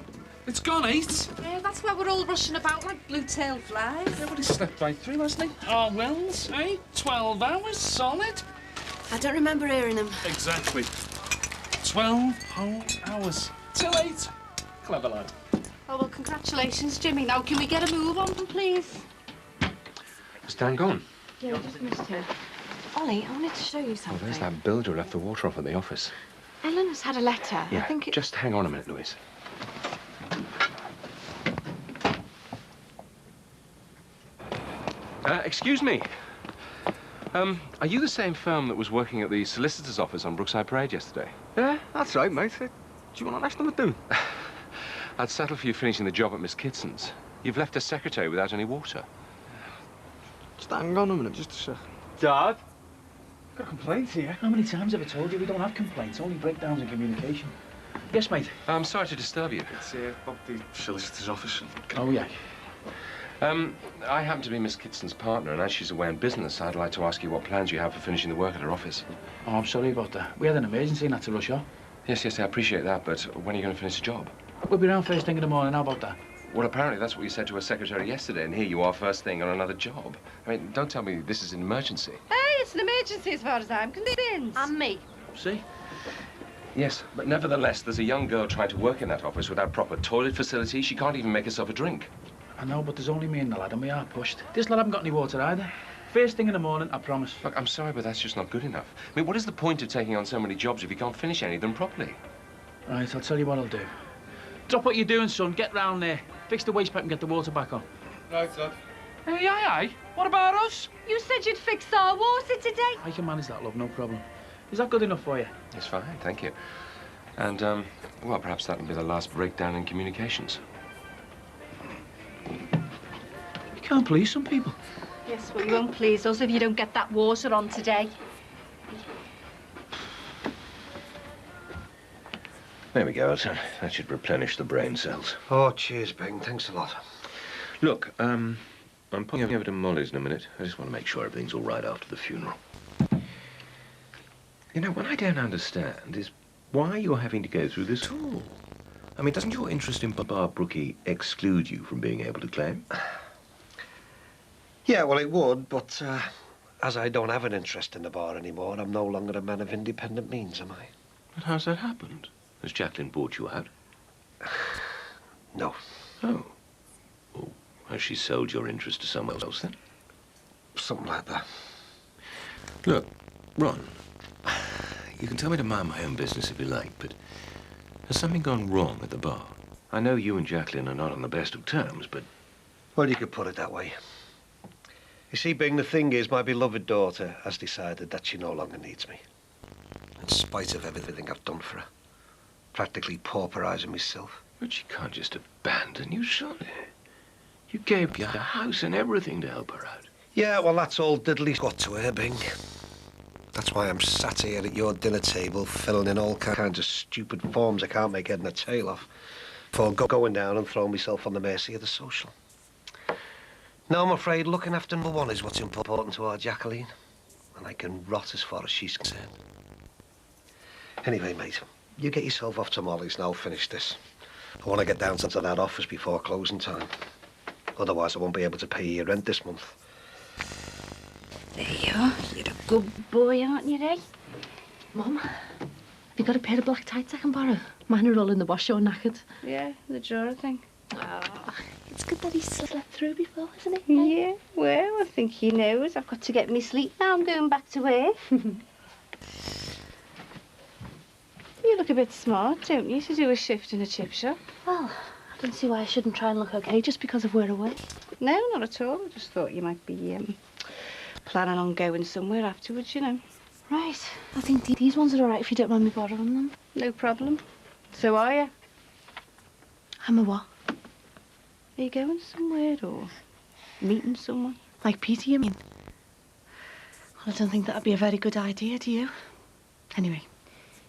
It's gone 8. Yeah, that's why we're all rushing about like blue-tailed flies. Everybody slept right through, hasn't he? Oh, Wells, eh? 12 hours solid. I don't remember hearing him. Exactly. 12 whole hours. Till 8. Clever lad. Oh, well, congratulations, Jimmy. Now, can we get a move on, please? Is Dan gone? Yeah, we just missed her. Ollie, I wanted to show you Oh, something. there's that builder who left the water off at the office. Eleanor's had a letter. Yeah, I think it... just hang on a minute, Louise. Excuse me. Are you the same firm that was working at the solicitor's office on Brookside Parade yesterday? Yeah, that's right, mate. Do you want to ask them to do? I'd settle for you finishing the job at Miss Kitson's. You've left a secretary without any water. Just hang on a minute, just a sec. Dad? Got a complaint here. How many times have I told you we don't have complaints, only breakdowns in communication? Yes, mate. I'm sorry to disturb you. It's Bob, the solicitor's office. Oh, yeah. I happen to be Miss Kitson's partner, and as she's away on business, I'd like to ask you what plans you have for finishing the work at her office. Oh, I'm sorry about that. We had an emergency and had to rush off. Yes, I appreciate that, but when are you going to finish the job? We'll be around first thing in the morning. How about that? Well, apparently that's what you said to her secretary yesterday, and here you are first thing on another job. I mean, don't tell me this is an emergency. Hey, it's an emergency as far as I'm concerned. And me. See? Yes, but nevertheless, there's a young girl trying to work in that office without proper toilet facilities. She can't even make herself a drink. I know, but there's only me and the lad, and we are pushed. This lad haven't got any water either. First thing in the morning, I promise. Look, I'm sorry, but that's just not good enough. I mean, what is the point of taking on so many jobs if you can't finish any of them properly? Right, I'll tell you what I'll do. Drop what you're doing, son. Get round there. Fix the waste pipe and get the water back on. Right, lad. Hey, aye. What about us? You said you'd fix our water today. I can manage that, love, no problem. Is that good enough for you? It's fine, thank you. And, well, perhaps that'll be the last breakdown in communications. You can't please some people. Yes, well, you won't please us if you don't get that water on today. There we go, that should replenish the brain cells. Oh, cheers, Bing. Thanks a lot. Look, I'm popping over to Molly's in a minute. I just want to make sure everything's all right after the funeral. You know, what I don't understand is why you're having to go through this at all. I mean, doesn't your interest in Bar Brookie exclude you from being able to claim? Yeah, well, it would, but as I don't have an interest in the bar anymore, I'm no longer a man of independent means, am I? But how's that happened? Has Jacqueline bought you out? No. Oh. Well, has she sold your interest to someone else, then? Something like that. Look, Ron, you can tell me to mind my own business if you like, but has something gone wrong at the bar? I know you and Jacqueline are not on the best of terms, but... Well, you could put it that way. You see, Bing, the thing is, my beloved daughter has decided that she no longer needs me. In spite of everything I've done for her. Practically pauperising myself. But she can't just abandon you, surely. You gave her the house and everything to help her out. Yeah, well, that's all diddly got to her, Bing. That's why I'm sat here at your dinner table, filling in all kinds of stupid forms I can't make head and a tail of, before going down and throwing myself on the mercy of the social. Now, I'm afraid looking after number one is what's important to our Jacqueline, and I can rot as far as she's concerned. Anyway, mate, you get yourself off to Molly's and I'll finish this. I want to get down to that office before closing time. Otherwise, I won't be able to pay your rent this month. There you are. You're a good boy, aren't you, eh? Mum, have you got a pair of black tights I can borrow? Mine are all in the wash or knackered. Yeah, the drawer thing. Oh, it's good that he's slept through before, isn't it? Yeah, well, I think he knows. I've got to get me sleep now. I'm going back to work. You look a bit smart, don't you, to do a shift in a chip shop? Well, I don't see why I shouldn't try and look okay just because of we're away. No, not at all. I just thought you might be planning on going somewhere afterwards, you know. Right. I think these ones are all right if you don't mind me borrowing them. No problem. So are you? I'm a what? Are you going somewhere or meeting someone? Like Peter, you mean? Well, I don't think that'd be a very good idea, do you? Anyway,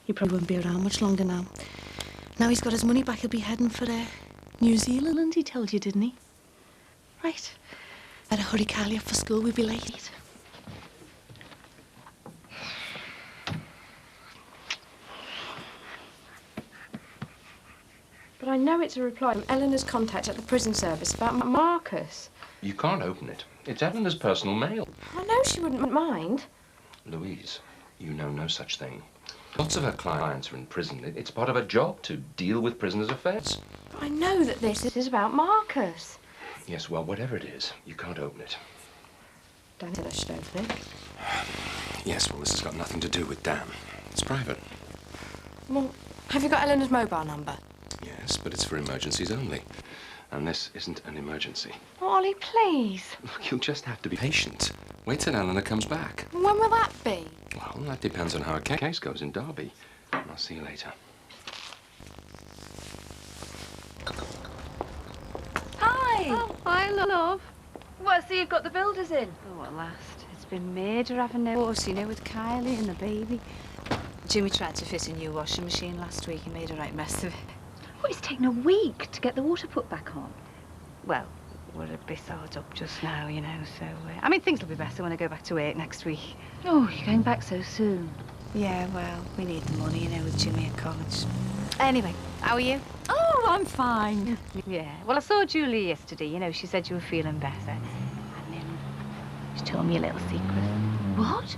he probably won't be around much longer now. Now he's got his money back, he'll be heading for New Zealand, he told you, didn't he? Right. Better hurry Kylie up for school, we'll be late. But I know it's a reply from Eleanor's contact at the prison service about Marcus. You can't open it. It's Eleanor's personal mail. I know she wouldn't mind. Louise, you know no such thing. Lots of her clients are in prison. It's part of her job to deal with prisoners' affairs. But I know that this is about Marcus. Yes, well, whatever it is, you can't open it. Dan said I should open it. Yes, well, this has got nothing to do with Dan. It's private. Well, have you got Eleanor's mobile number? Yes, but it's for emergencies only. And this isn't an emergency. Ollie, please. Look, you'll just have to be patient. Wait till Eleanor comes back. When will that be? Well, that depends on how her case goes in Derby. I'll see you later. Hi. Oh, hi, love. Well, so you've got the builders in? Oh, at last. It's been major having no horse, you know, with Kylie and the baby. Jimmy tried to fit a new washing machine last week. He made a right mess of it. Well, it's taken a week to get the water put back on. Well, we're a bit hard up just now, you know, so... I mean, things will be better when I go back to work next week. Oh, you're going back so soon? Yeah, well, we need the money, you know, with Jimmy at college. Anyway, how are you? Oh, I'm fine. Yeah. Well, I saw Julie yesterday. You know, she said you were feeling better. And then she told me a little secret. What?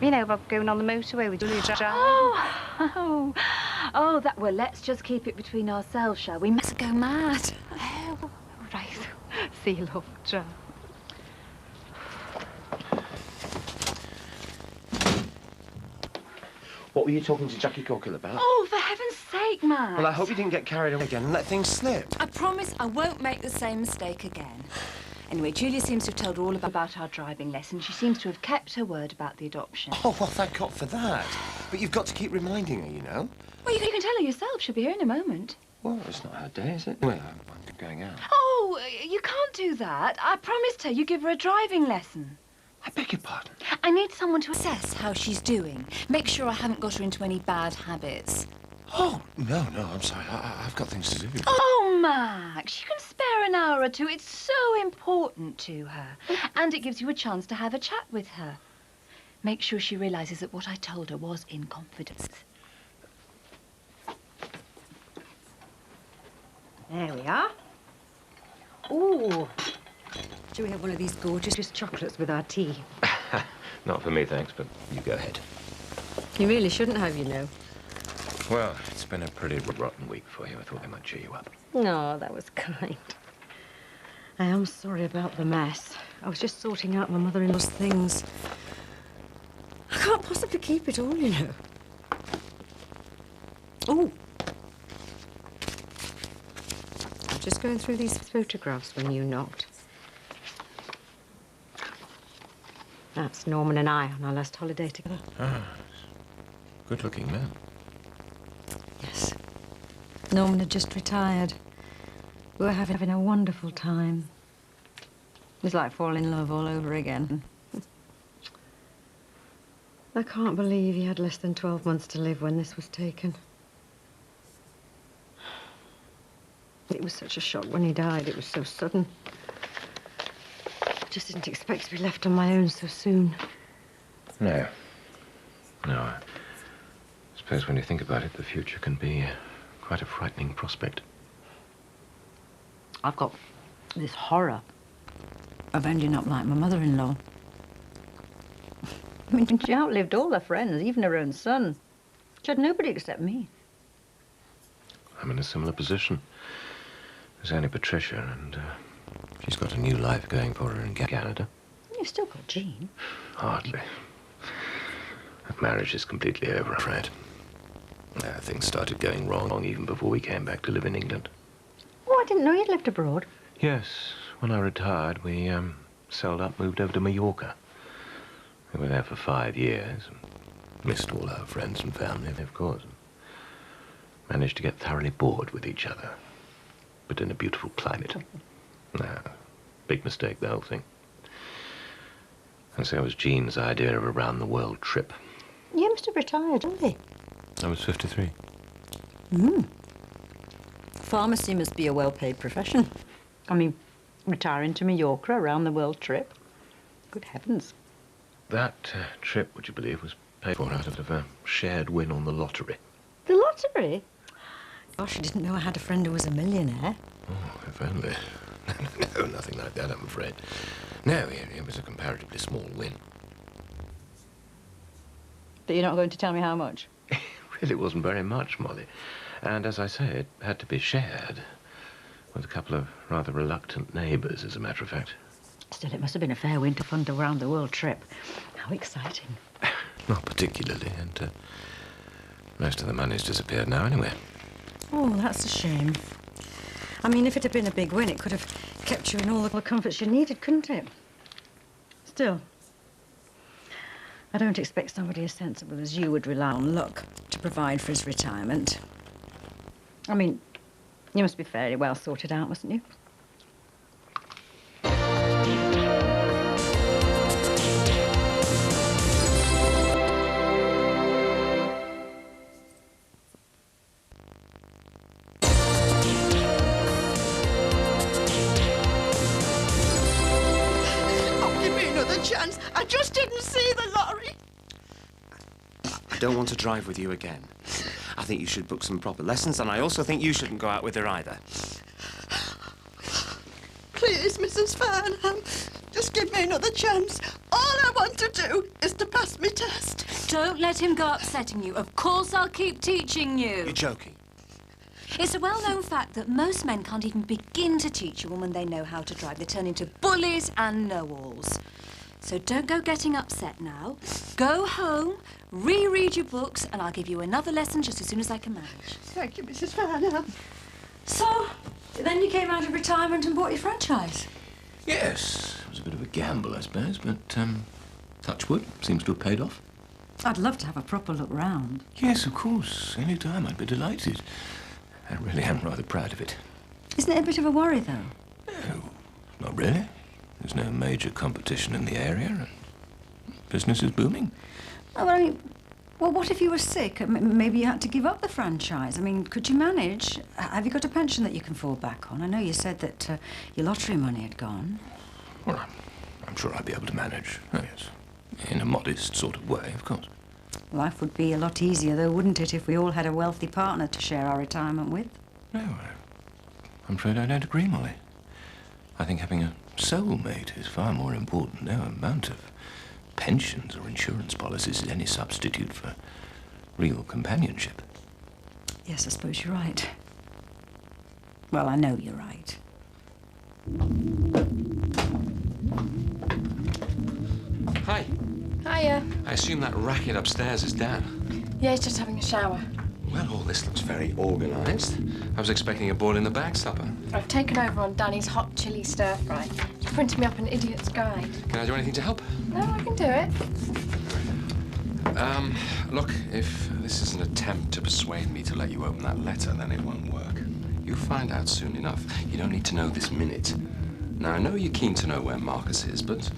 You know, about going on the motorway with Julia driving. Oh, that... Well, let's just keep it between ourselves, shall we? Must go mad. Oh, right. See you, love. Ciao. What were you talking to Jackie Corkill about? Oh, for heaven's sake, Matt. Well, I hope you didn't get carried away again and let things slip. I promise I won't make the same mistake again. Anyway, Julia seems to have told her all about our driving lesson. She seems to have kept her word about the adoption. Oh, well, thank God for that. But you've got to keep reminding her, you know. Well, you can tell her yourself. She'll be here in a moment. Well, it's not her day, is it? Well, I'm going out. Oh, you can't do that. I promised her you give her a driving lesson. I beg your pardon? I need someone to assess how she's doing. Make sure I haven't got her into any bad habits. Oh, no, I'm sorry. I've got things to do. Oh, Max, you can spare an hour or two. It's so important to her. And it gives you a chance to have a chat with her. Make sure she realises that what I told her was in confidence. There we are. Ooh. Shall we have one of these gorgeous chocolates with our tea? Not for me, thanks, but you go ahead. You really shouldn't have, you know. Well, it's been a pretty rotten week for you. I thought I might cheer you up. No, that was kind. I am sorry about the mess. I was just sorting out my mother-in-law's things. I can't possibly keep it all, you know. Oh. I'm just going through these photographs when you knocked. That's Norman and I on our last holiday together. Ah, good-looking man. Yes. Norman had just retired. We were having a wonderful time. It was like falling in love all over again. I can't believe he had less than 12 months to live when this was taken. It was such a shock when he died. It was so sudden. I just didn't expect to be left on my own so soon. No. I suppose when you think about it, the future can be quite a frightening prospect. I've got this horror of ending up like my mother-in-law. I mean, she outlived all her friends, even her own son. She had nobody except me. I'm in a similar position. There's only Patricia, and she's got a new life going for her in Canada. You've still got Jean. Hardly. That marriage is completely over, I'm afraid. Things started going wrong even before we came back to live in England. Oh, I didn't know you'd lived abroad. Yes, when I retired, we sold up, moved over to Mallorca. We were there for 5 years. Missed all our friends and family, of course. Managed to get thoroughly bored with each other. But in a beautiful climate. Big mistake, the whole thing. And so was Jean's idea of a round-the-world trip. You must have retired, didn't you? I was 53. Pharmacy must be a well-paid profession. I mean, retiring to Mallorca, a round-the-world trip. Good heavens. That trip, would you believe, was paid for out of a shared win on the lottery. The lottery? Gosh, I didn't know I had a friend who was a millionaire. Oh, if only. No, nothing like that, I'm afraid. No, it was a comparatively small win. But you're not going to tell me how much? Really wasn't very much, Molly. And as I say, it had to be shared with a couple of rather reluctant neighbours, as a matter of fact. Still, it must have been a fair win to fund a round-the-world trip. How exciting. Not particularly, and most of the money's disappeared now anyway. Oh, that's a shame. I mean, if it had been a big win, it could have kept you in all the comforts you needed, couldn't it? Still, I don't expect somebody as sensible as you would rely on luck to provide for his retirement. I mean, you must be fairly well sorted out, mustn't you? another chance. I just didn't see the lorry. I don't want to drive with you again. I think you should book some proper lessons, and I also think you shouldn't go out with her either. Please, Mrs. Farnham, just give me another chance. All I want to do is to pass my test. Don't let him go upsetting you. Of course I'll keep teaching you. You're joking. It's a well-known fact that most men can't even begin to teach a woman they know how to drive. They turn into bullies and know-alls. So don't go getting upset now. Go home, reread your books, and I'll give you another lesson just as soon as I can manage. Thank you, Mrs. Farnham. So, then you came out of retirement and bought your franchise? Yes, it was a bit of a gamble, I suppose, but touch wood, seems to have paid off. I'd love to have a proper look round. Yes, of course. Any time, I'd be delighted. I really am rather proud of it. Isn't it a bit of a worry, though? No, not really. There's no major competition in the area, and business is booming. Oh, I mean, well, what if you were sick? Maybe you had to give up the franchise. I mean, could you manage? Have you got a pension that you can fall back on? I know you said that your lottery money had gone. Well, I'm sure I'd be able to manage. Oh, yes. In a modest sort of way, of course. Life would be a lot easier, though, wouldn't it, if we all had a wealthy partner to share our retirement with? No, I'm afraid I don't agree, Molly. I think having a soulmate is far more important. No amount of pensions or insurance policies is any substitute for real companionship. Yes, I suppose you're right. Well, I know you're right. Hi. Hiya. I assume that racket upstairs is Dan. Yeah, he's just having a shower. Well, all this looks very organised. I was expecting a boil-in-the-bag supper. I've taken over on Danny's hot chili stir-fry. He's printed me up an idiot's guide. Can I do anything to help? No, I can do it. Look, if this is an attempt to persuade me to let you open that letter, then it won't work. You'll find out soon enough. You don't need to know this minute. Now, I know you're keen to know where Marcus is, but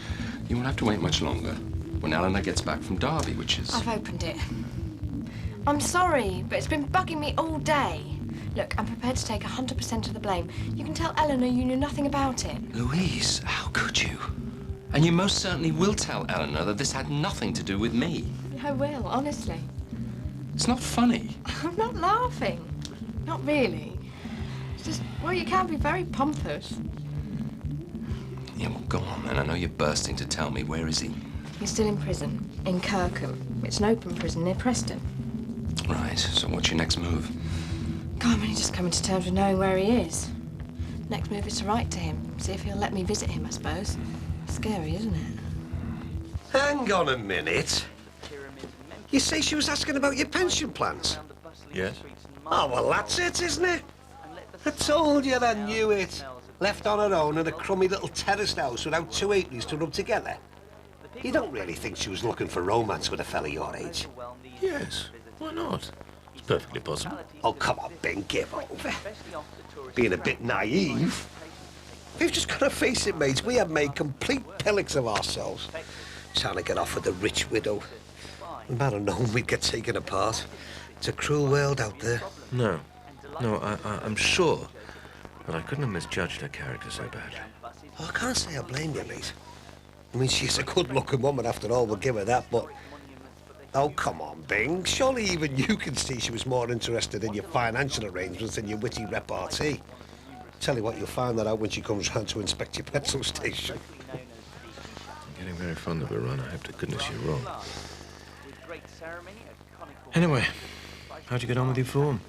you won't have to wait much longer. When Eleanor gets back from Derby, which is... I've opened it. I'm sorry, but it's been bugging me all day. Look, I'm prepared to take 100% of the blame. You can tell Eleanor you knew nothing about it. Louise, how could you? And you most certainly will tell Eleanor that this had nothing to do with me. I will, honestly. It's not funny. I'm not laughing. Not really. It's just, well, you can be very pompous. Yeah, well, go on then. I know you're bursting to tell me. Where is he? He's still in prison, in Kirkham. It's an open prison near Preston. Right, so what's your next move? God, I'm only just coming to terms with knowing where he is. Next move is to write to him, see if he'll let me visit him, I suppose. Scary, isn't it? Hang on a minute. You say she was asking about your pension plans? Yes? Oh, well, that's it, isn't it? I told you I knew it. Left on her own in a crummy little terraced house without two halfpennies to rub together. You don't really think she was looking for romance with a fella your age? Yes. Why not? It's perfectly possible. Oh, come on, Ben, give over. Being a bit naive. We've just got to face it, mates. We have made complete pillocks of ourselves. Trying to get off with a rich widow. We might have known we'd get taken apart. It's a cruel world out there. No. No, I'm sure that I couldn't have misjudged her character so badly. Oh, I can't say I blame you, mate. I mean, she's a good-looking woman after all, we'll give her that, but... Oh, come on, Bing. Surely even you can see she was more interested in your financial arrangements than your witty repartee. Tell you what, you'll find that out when she comes round to inspect your petrol station. I'm getting very fond of her, Ron. I hope to goodness you're wrong. Anyway, how'd you get on with your form?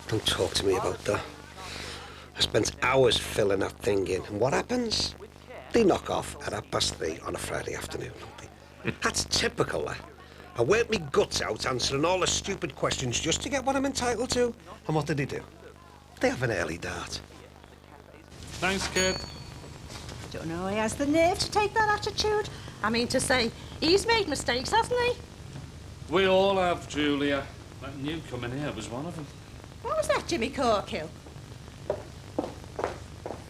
Don't talk to me about that. I spent hours filling that thing in, and what happens? They knock off at 3:30 on a Friday afternoon. That's typical, that. I worked me guts out answering all the stupid questions just to get what I'm entitled to. And what did they do? They have an early dart. Thanks, kid. Don't know he has the nerve to take that attitude. I mean to say, he's made mistakes, hasn't he? We all have, Julia. Letting you come in here was one of them. What was that, Jimmy Corkill?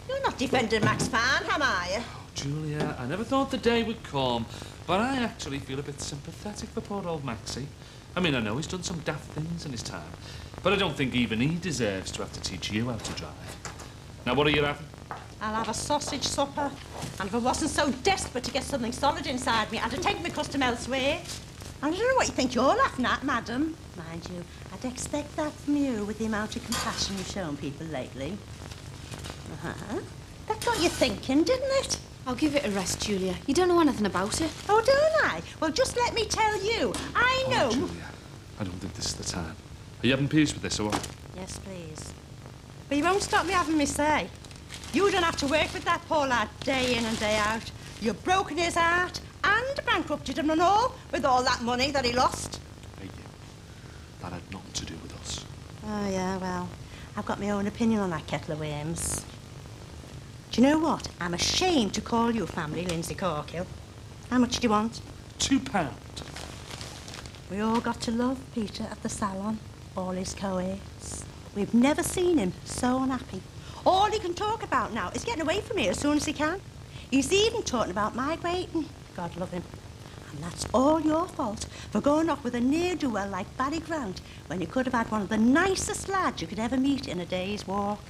You're not defending Max Farnham, are you? Julia, I never thought the day would come, but I actually feel a bit sympathetic for poor old Maxie. I mean, I know he's done some daft things in his time, but I don't think even he deserves to have to teach you how to drive. Now, what are you having? I'll have a sausage supper. And if I wasn't so desperate to get something solid inside me, I'd have taken my custom elsewhere. And I don't know what you think you're laughing at, madam. Mind you, I'd expect that from you with the amount of compassion you've shown people lately. Uh-huh. That got you thinking, didn't it? I'll give it a rest, Julia. You don't know anything about it. Oh, don't I? Well, just let me tell you. I know... Oh, Julia, I don't think this is the time. Are you having peace with this, or what? Yes, please. But you won't stop me having me say. You don't have to work with that poor lad day in and day out. You've broken his heart and bankrupted him and all with all that money that he lost. Hey, you. That had nothing to do with us. Oh, yeah, well, I've got my own opinion on that kettle of worms. Do you know what? I'm ashamed to call you family, Lindsay Corkill. How much do you want? £2. We all got to love Peter at the salon, all his co-aides. We've never seen him so unhappy. All he can talk about now is getting away from here as soon as he can. He's even talking about migrating. God love him. And that's all your fault for going off with a ne'er-do-well like Barry Grant when you could have had one of the nicest lads you could ever meet in a day's walk.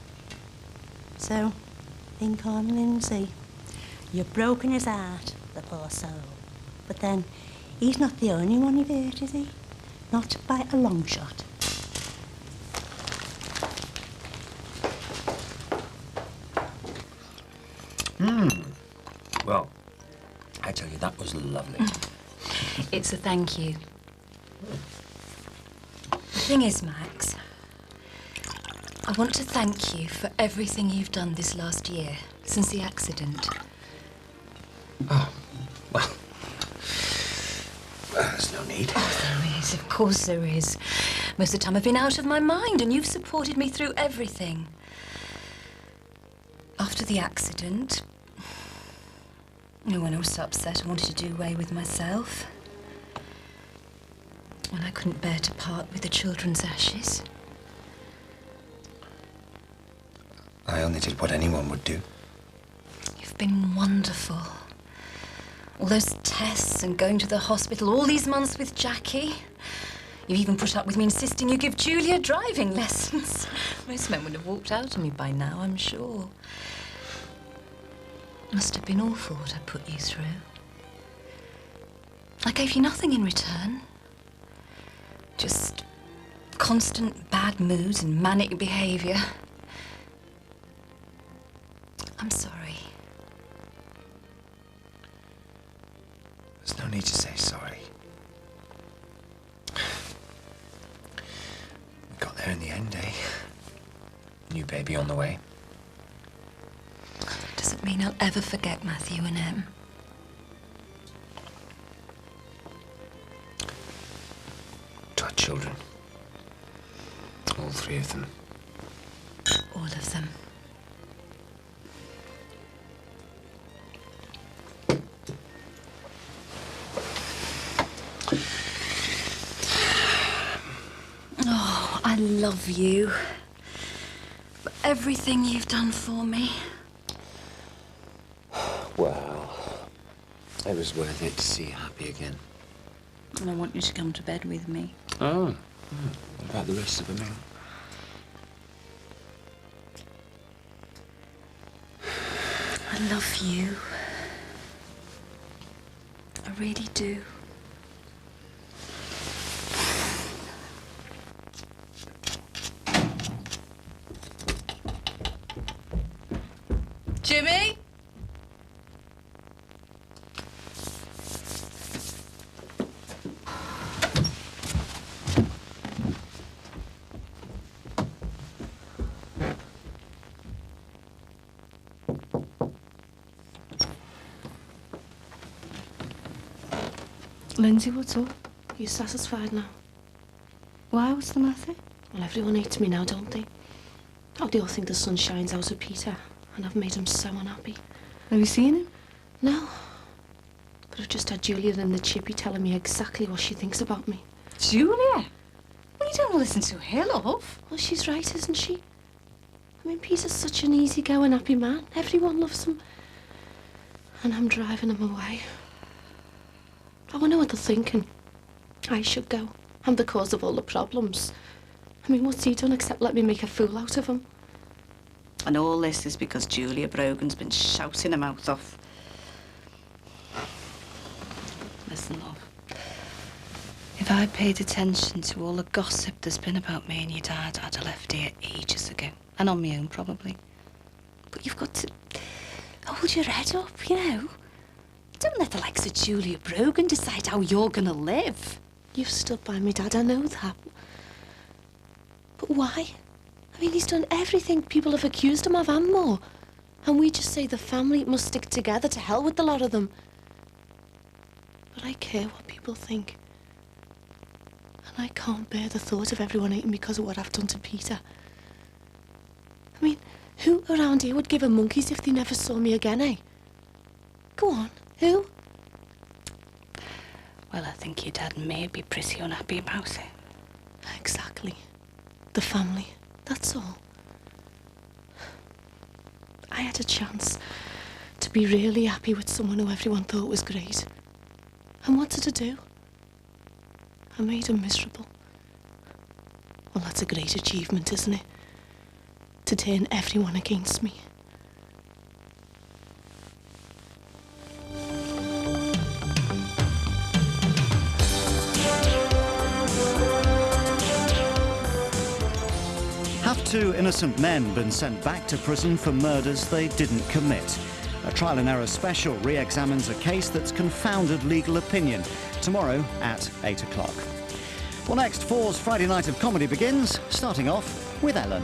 So, think on Lindsay. You've broken his heart, the poor soul. But then, he's not the only one you've hurt, is he? Not by a long shot. Well, I tell you, that was lovely. It's a thank you. The thing is, Max, I want to thank you for everything you've done this last year, since the accident. Oh, well, there's no need. Oh, there is, of course there is. Most of the time I've been out of my mind and you've supported me through everything. After the accident, when I was so upset I wanted to do away with myself. When I couldn't bear to part with the children's ashes. I only did what anyone would do. You've been wonderful. All those tests and going to the hospital, all these months with Jackie. You've even put up with me insisting you give Julia driving lessons. Most men would have walked out on me by now, I'm sure. Must have been awful what I put you through. I gave you nothing in return. Just constant bad moods and manic behaviour. I'm sorry. There's no need to say sorry. We got there in the end, eh? New baby on the way. Doesn't mean I'll ever forget Matthew and Em. To our children. All three of them. All of them. Oh, I love you. For everything you've done for me. Well, it was worth it to see you happy again. And I want you to come to bed with me. Oh. What about the rest of the meal? I love you. I really do. Jimmy? Lindsay, what's up? Are you satisfied now? Why? What's the matter? Well, everyone hates me now, don't they? Oh, they all think the sun shines out of Peter, and I've made him so unhappy. Have you seen him? No. But I've just had Julia and the chippy telling me exactly what she thinks about me. Julia? Well, you don't listen to her, love. Well, she's right, isn't she? I mean, Peter's such an easygoing, happy man. Everyone loves him. And I'm driving him away. Oh, I know what they're thinking. I should go. I'm the cause of all the problems. I mean, what's he done except let me make a fool out of him? And all this is because Julia Brogan's been shouting her mouth off. Listen, love. If I'd paid attention to all the gossip there's been about me and your dad, I'd have left here ages ago. And on my own, probably. But you've got to hold your head up, you know. Don't let the likes of Julia Brogan decide how you're gonna live. You've stood by me, Dad, I know that. But why? I mean, he's done everything people have accused him of and more. And we just say the family must stick together. To hell with the lot of them. But I care what people think. And I can't bear the thought of everyone hating me because of what I've done to Peter. I mean, who around here would give a monkeys if they never saw me again, eh? Go on, who? Well, I think your dad may be pretty unhappy about it. Exactly. The family, that's all. I had a chance to be really happy with someone who everyone thought was great. And what did I do? I made him miserable. Well, that's a great achievement, isn't it? To turn everyone against me. Have two innocent men been sent back to prison for murders they didn't commit? A trial and error special re-examines a case that's confounded legal opinion. Tomorrow at 8 o'clock. Well, next, 4's Friday Night of Comedy begins, starting off with Ellen.